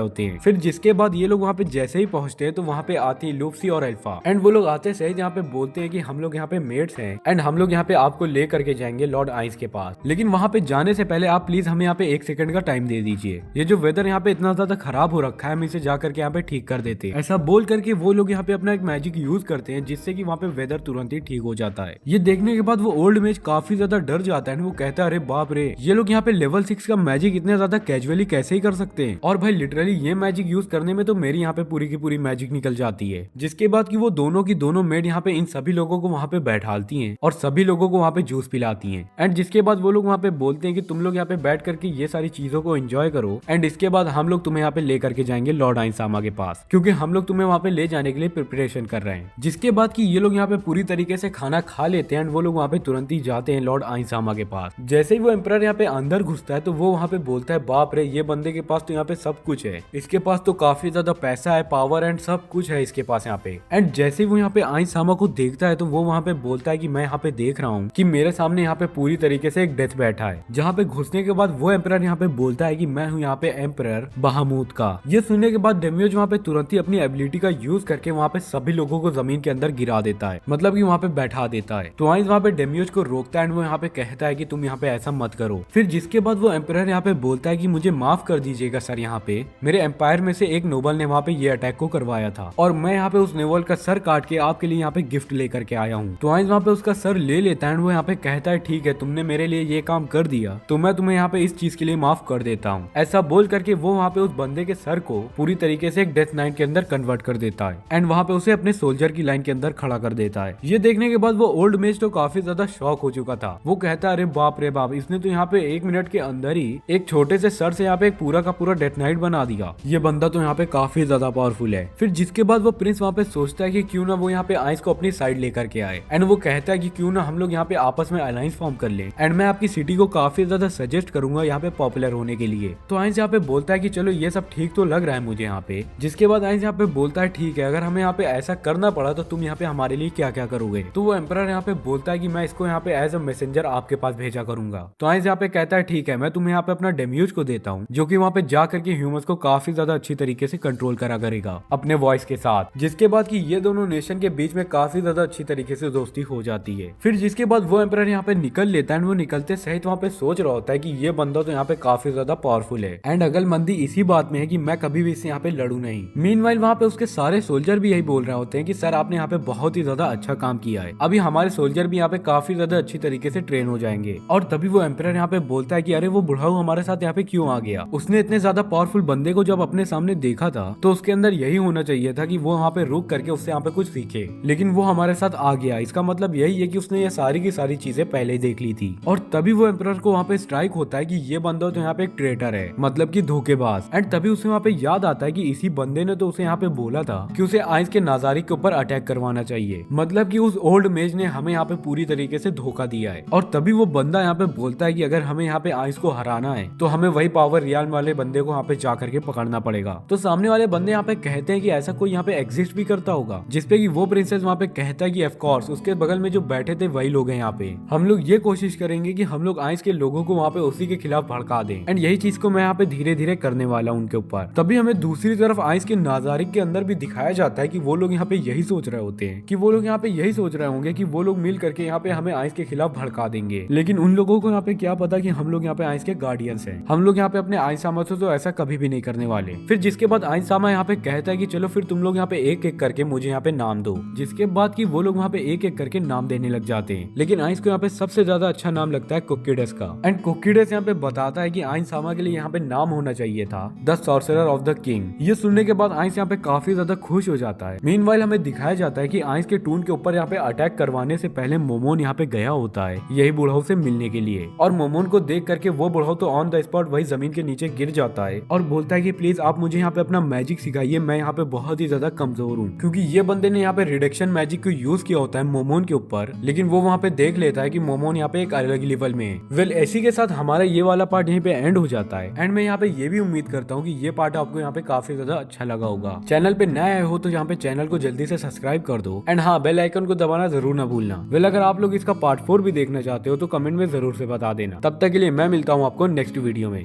S1: होते हैं। फिर जिसके बाद ये लोग वहाँ पे जैसे ही पहुंचते हैं तो वहाँ पे आती है लूफी और अल्फा। एंड वो लोग आते सही यहाँ पे बोलते हैं कि हम लोग यहाँ पे मेट्स हैं एंड हम लोग यहाँ पे आपको ले करके जाएंगे लॉर्ड आइस के पास, लेकिन वहाँ पे जाने से पहले आप प्लीज हमें यहाँ पे 1 सेकंड का टाइम दे दीजिए। ये जो वेदर यहाँ पे इतना ज्यादा खराब हो रखा है हम इसे जा करके यहाँ पे ठीक कर देते हैं। ऐसा बोल करके वो लोग यहाँ पे अपना एक मैजिक यूज करते हैं जिससे कि वहाँ पे वेदर तुरंत ही ठीक हो जाता है। ये देखने के बाद वो ओल्ड मेज काफी ज्यादा डर जाता है। वो कहता है अरे बाप रे, ये लोग यहाँ पे लेवल 6 का मैजिक इतने ज्यादा कैजुअली कैसे ही कर सकते हैं। और भाई लिटरली ये मैजिक यूज करने में तो मेरी यहाँ पे पूरी की पूरी मैजिक निकल जाती है। जिसके बाद की वो दोनों की दोनों मेड यहाँ पे इन सभी लोगों को वहाँ पे बैठालती हैं और सभी लोगों को वहाँ पे जूस पिलाती हैं। एंड जिसके बाद वो लोग वहाँ पे बोलते हैं कि तुम लोग यहाँ पे बैठ करके ये सारी चीजों को एंजॉय करो एंड इसके बाद हम लोग तुम्हें यहाँ पे ले करके जाएंगे लॉर्ड आइंसामा के पास, क्योंकि हम लोग तुम्हें वहाँ पे ले जाने के लिए प्रिपरेशन कर रहे हैं। जिसके बाद की ये लोग यहाँ पे पूरी तरीके से खाना खा लेते हैं एंड वो लोग वहाँ पे तुरंत ही जाते हैं लॉर्ड आइंसामा के पास। जैसे ही वो एम्परर यहाँ पे अंदर घुसता है तो वो वहाँ पे बोलता है बाप रे, ये बंदे के पास तो यहाँ पे सब कुछ है, इसके पास तो काफी ज्यादा पैसा है, पावर एंड सब कुछ है इसके पास यहाँ पे। एंड जैसे ही वो यहाँ पे आइंसामा को देखता है तो वो वहाँ पे बोलता है कि मैं यहाँ पे देख रहा हूँ कि मेरे सामने यहाँ पे पूरी तरीके से एक डेथ बैठा है। जहाँ पे घुसने के बाद वो एम्परर यहाँ पे बोलता है कि मैं हूँ यहाँ पे एम्परर बहामूत का। ये सुनने के बाद डेमियोज वहाँ पे तुरंत ही अपनी एबिलिटी का यूज करके वहाँ पे सभी लोगों को जमीन के अंदर गिरा देता है, मतलब कि वहाँ पे बैठा देता है। तो आइंस वहाँ पे डेमियोज को रोकता है एंड वो यहाँ पे कहता है कि तुम यहाँ पे ऐसा मत करो। फिर जिसके बाद वो एम्परर यहाँ पे बोलता है कि मुझे माफ कर दीजिएगा सर, यहाँ पे मेरे एम्पायर में से एक नोबल ने वहाँ पे ये अटैक को करवाया था और मैं यहाँ पे उस नोबल का सर काट के आपके लिए यहाँ पे गिफ्ट लेकर के आया हूँ। तो आइंस वहाँ पे उसका सर ले लेता है एंड वो यहाँ पे कहता है ठीक है, तुमने मेरे लिए ये काम कर दिया तो मैं तुम्हें यहाँ पे इस चीज के लिए माफ कर देता हूँ। ऐसा बोल करके वो वहाँ पे उस बंदे के सर को पूरी तरीके से एक डेथ नाइट के अंदर कन्वर्ट कर देता है एंड वहाँ पे उसे अपने सोल्जर की लाइन के अंदर खड़ा कर देता है। ये देखने के बाद वो ओल्ड मेज तो काफी ज्यादा शॉक हो चुका था। वो कहता है अरे बाप रे बाप, इसने तो यहाँ पे 1 मिनट के अंदर ही एक छोटे से सर से यहाँ पे एक पूरा का पूरा डेथ नाइट बना दिया। ये बंदा तो यहाँ पे काफी ज्यादा पावरफुल है। फिर जिसके बाद वो प्रिंस वहाँ पे सोचता है कि क्यों ना वो यहाँ पे आइस को अपनी साइड लेकर के आए एंड वो कहता है कि क्यों ना हम लोग यहाँ पे आपस में अलायंस फॉर्म कर ले एंड मैं आपकी सिटी को काफी ज्यादा सजेस्ट करूंगा यहाँ पे पॉपुलर होने के लिए। तो आइंस यहाँ पे बोलता है कि चलो ये सब ठीक तो लग रहा है मुझे यहाँ पे। जिसके बाद आइंस यहाँ पे बोलता है ठीक है, अगर हमें यहाँ पे ऐसा करना पड़ा तो तुम यहाँ पे हमारे लिए क्या क्या करोगे। तो वो एम्परर यहाँ पे बोलता है कि मैं इसको यहाँ पे एज अ मैसेंजर आपके पास भेजा करूंगा। तो आइंस यहाँ पे कहता है ठीक है, मैं तुम्हें यहाँ पे अपना डेम्यूज को देता हूँ जो कि वहाँ पे जा करके ह्यूमंस को काफी ज्यादा अच्छी तरीके से कंट्रोल करा करेगा अपने वॉइस के साथ। जिसके बाद की ये दोनों नेशन के बीच में काफी ज्यादा अच्छी तरीके से दोस्ती हो जाती है। फिर जिसके बाद वो एम्परर यहाँ पे निकल लेता है एंड वो निकलते सहित वहाँ पे सोच रहा होता है कि ये बंदा तो यहाँ पे काफी ज्यादा पावरफुल है एंड अगलमंदी इसी बात में है कि मैं कभी भी इससे यहाँ पे लड़ू नहीं। मीनवाइल वहाँ पे उसके सारे सोल्जर भी यही बोल रहे होते हैं कि सर आपने यहाँ पे बहुत ही ज्यादा अच्छा काम किया है, अभी हमारे सोल्जर भी यहाँ पे काफी ज्यादा अच्छी तरीके से ट्रेन हो जाएंगे। और तभी वो एम्परर यहाँ पे बोलता है कि अरे वो बुढ़ाऊ हमारे साथ यहाँ पे क्यों आ गया, उसने इतने ज्यादा पावरफुल बंदे को जब अपने सामने देखा था तो उसके अंदर यही होना चाहिए था कि वो वहाँ पे रुक करके उससे यहाँ पे कुछ सीखे, लेकिन वो हमारे साथ आ गया। इसका मतलब यही है कि उसने ये सारी की सारी चीजें पहले ही देख ली थी। और तभी वो एम्परर को वहाँ पे स्ट्राइक होता है कि ये बंदा तो यहाँ पे एक ट्रेटर है, मतलब कि धोखेबाज। एंड तभी उसे वहाँ पे याद आता है कि इसी बंदे ने तो उसे यहाँ पे बोला था कि उसे आइंस के नाजारिक के ऊपर अटैक करवाना चाहिए, मतलब कि उस ओल्ड मेज ने हमें यहाँ पे पूरी तरीके से धोखा दिया है। और तभी वो बंदा यहाँ पे बोलता है कि अगर हमें यहाँ पे आइंस को हराना है तो हमें वही पावर रियल वाले बंदे को यहाँ पे जा करके पकड़ना पड़ेगा। तो सामने वाले बंदे यहाँ पे कहते हैं कि ऐसा कोई यहाँ पे एग्जिस्ट भी करता होगा, जिसपे कि वो प्रिंसेस वहाँ पे कहता है कि ऑफ कोर्स उसके बगल में जो बैठे थे वही लोग हैं यहाँ पे। हम लोग ये कोशिश करेंगे कि हम लोग आइंस के लोगों को वहाँ पे उसी के खिलाफ भड़का दें एंड यही चीज को मैं यहाँ पे धीरे धीरे करने वाला हूँ उनके ऊपर। तभी हमें दूसरी तरफ आइंस के नाजारिक के अंदर भी दिखाया जाता है कि वो लोग यहाँ पे यही सोच रहे होते हैं कि वो लोग यहाँ पे यही सोच रहे होंगे कि वो लोग मिल करके यहाँ पे हमें आइंस के खिलाफ भड़का देंगे। लेकिन उन लोगों को यहाँ पे क्या पता कि हम लोग यहाँ पे आइंस के गार्डियंस हैं। हम लोग यहाँ पे अपने आइंसामा से तो ऐसा कभी भी नहीं करने वाले। फिर जिसके बाद आइंसामा यहाँ पे कहता है कि चलो फिर तुम लोग यहाँ पे एक एक करके मुझे यहाँ पे नाम दो। जिसके बाद की वो लोग वहाँ पे एक एक करके नाम देने लग जाते हैं, लेकिन आइंस को यहाँ पे सबसे ज्यादा अच्छा नाम लगता है कुक्कीडस का। एंड कुक्कीडस यहाँ पे बताता है कि आइंसामा के लिए यहाँ पे नाम होना चाहिए था the sorcerer of the king. ये सुनने के बाद आइंस यहाँ पे काफी ज्यादा खुश हो जाता है। मीनवाइल हमें दिखाया जाता है कि आइंस के टून के ऊपर यहाँ पे अटैक करवाने से पहले मोमोन यहाँ पे गया होता है यही बुढ़ाऊ से मिलने के लिए। और मोमोन को देख करके वो बुढ़ाऊ तो ऑन द स्पॉट वही जमीन के नीचे गिर जाता है और बोलता है कि प्लीज आप मुझे यहाँ पे अपना मैजिक सिखाइए, मैं यहाँ पे बहुत ही ज्यादा कमजोर हूँ। क्योंकि ये बंदे ने यहाँ पे रिडक्शन मैजिक को यूज किया होता है मोमोन के ऊपर, लेकिन वो वहाँ पे देख लेता है कि मोमोन यहाँ पे एक अलग लेवल में है। वेल इसी के साथ हमारा ये वाला पार्ट यहीं पे एंड हो जाता है। एंड मैं यहाँ पे ये भी उम्मीद करता हूँ कि ये पार्ट आपको यहाँ पे काफी ज्यादा अच्छा लगा होगा। चैनल पे नए आए हो तो यहाँ पे चैनल को जल्दी से सब्सक्राइब कर दो एंड हाँ बेल आइकन को दबा दबाना जरूर ना भूलना। वेल अगर आप लोग इसका पार्ट 4 भी देखना चाहते हो तो कमेंट में जरूर से बता देना। तब तक के लिए मैं मिलता हूँ आपको नेक्स्ट वीडियो में।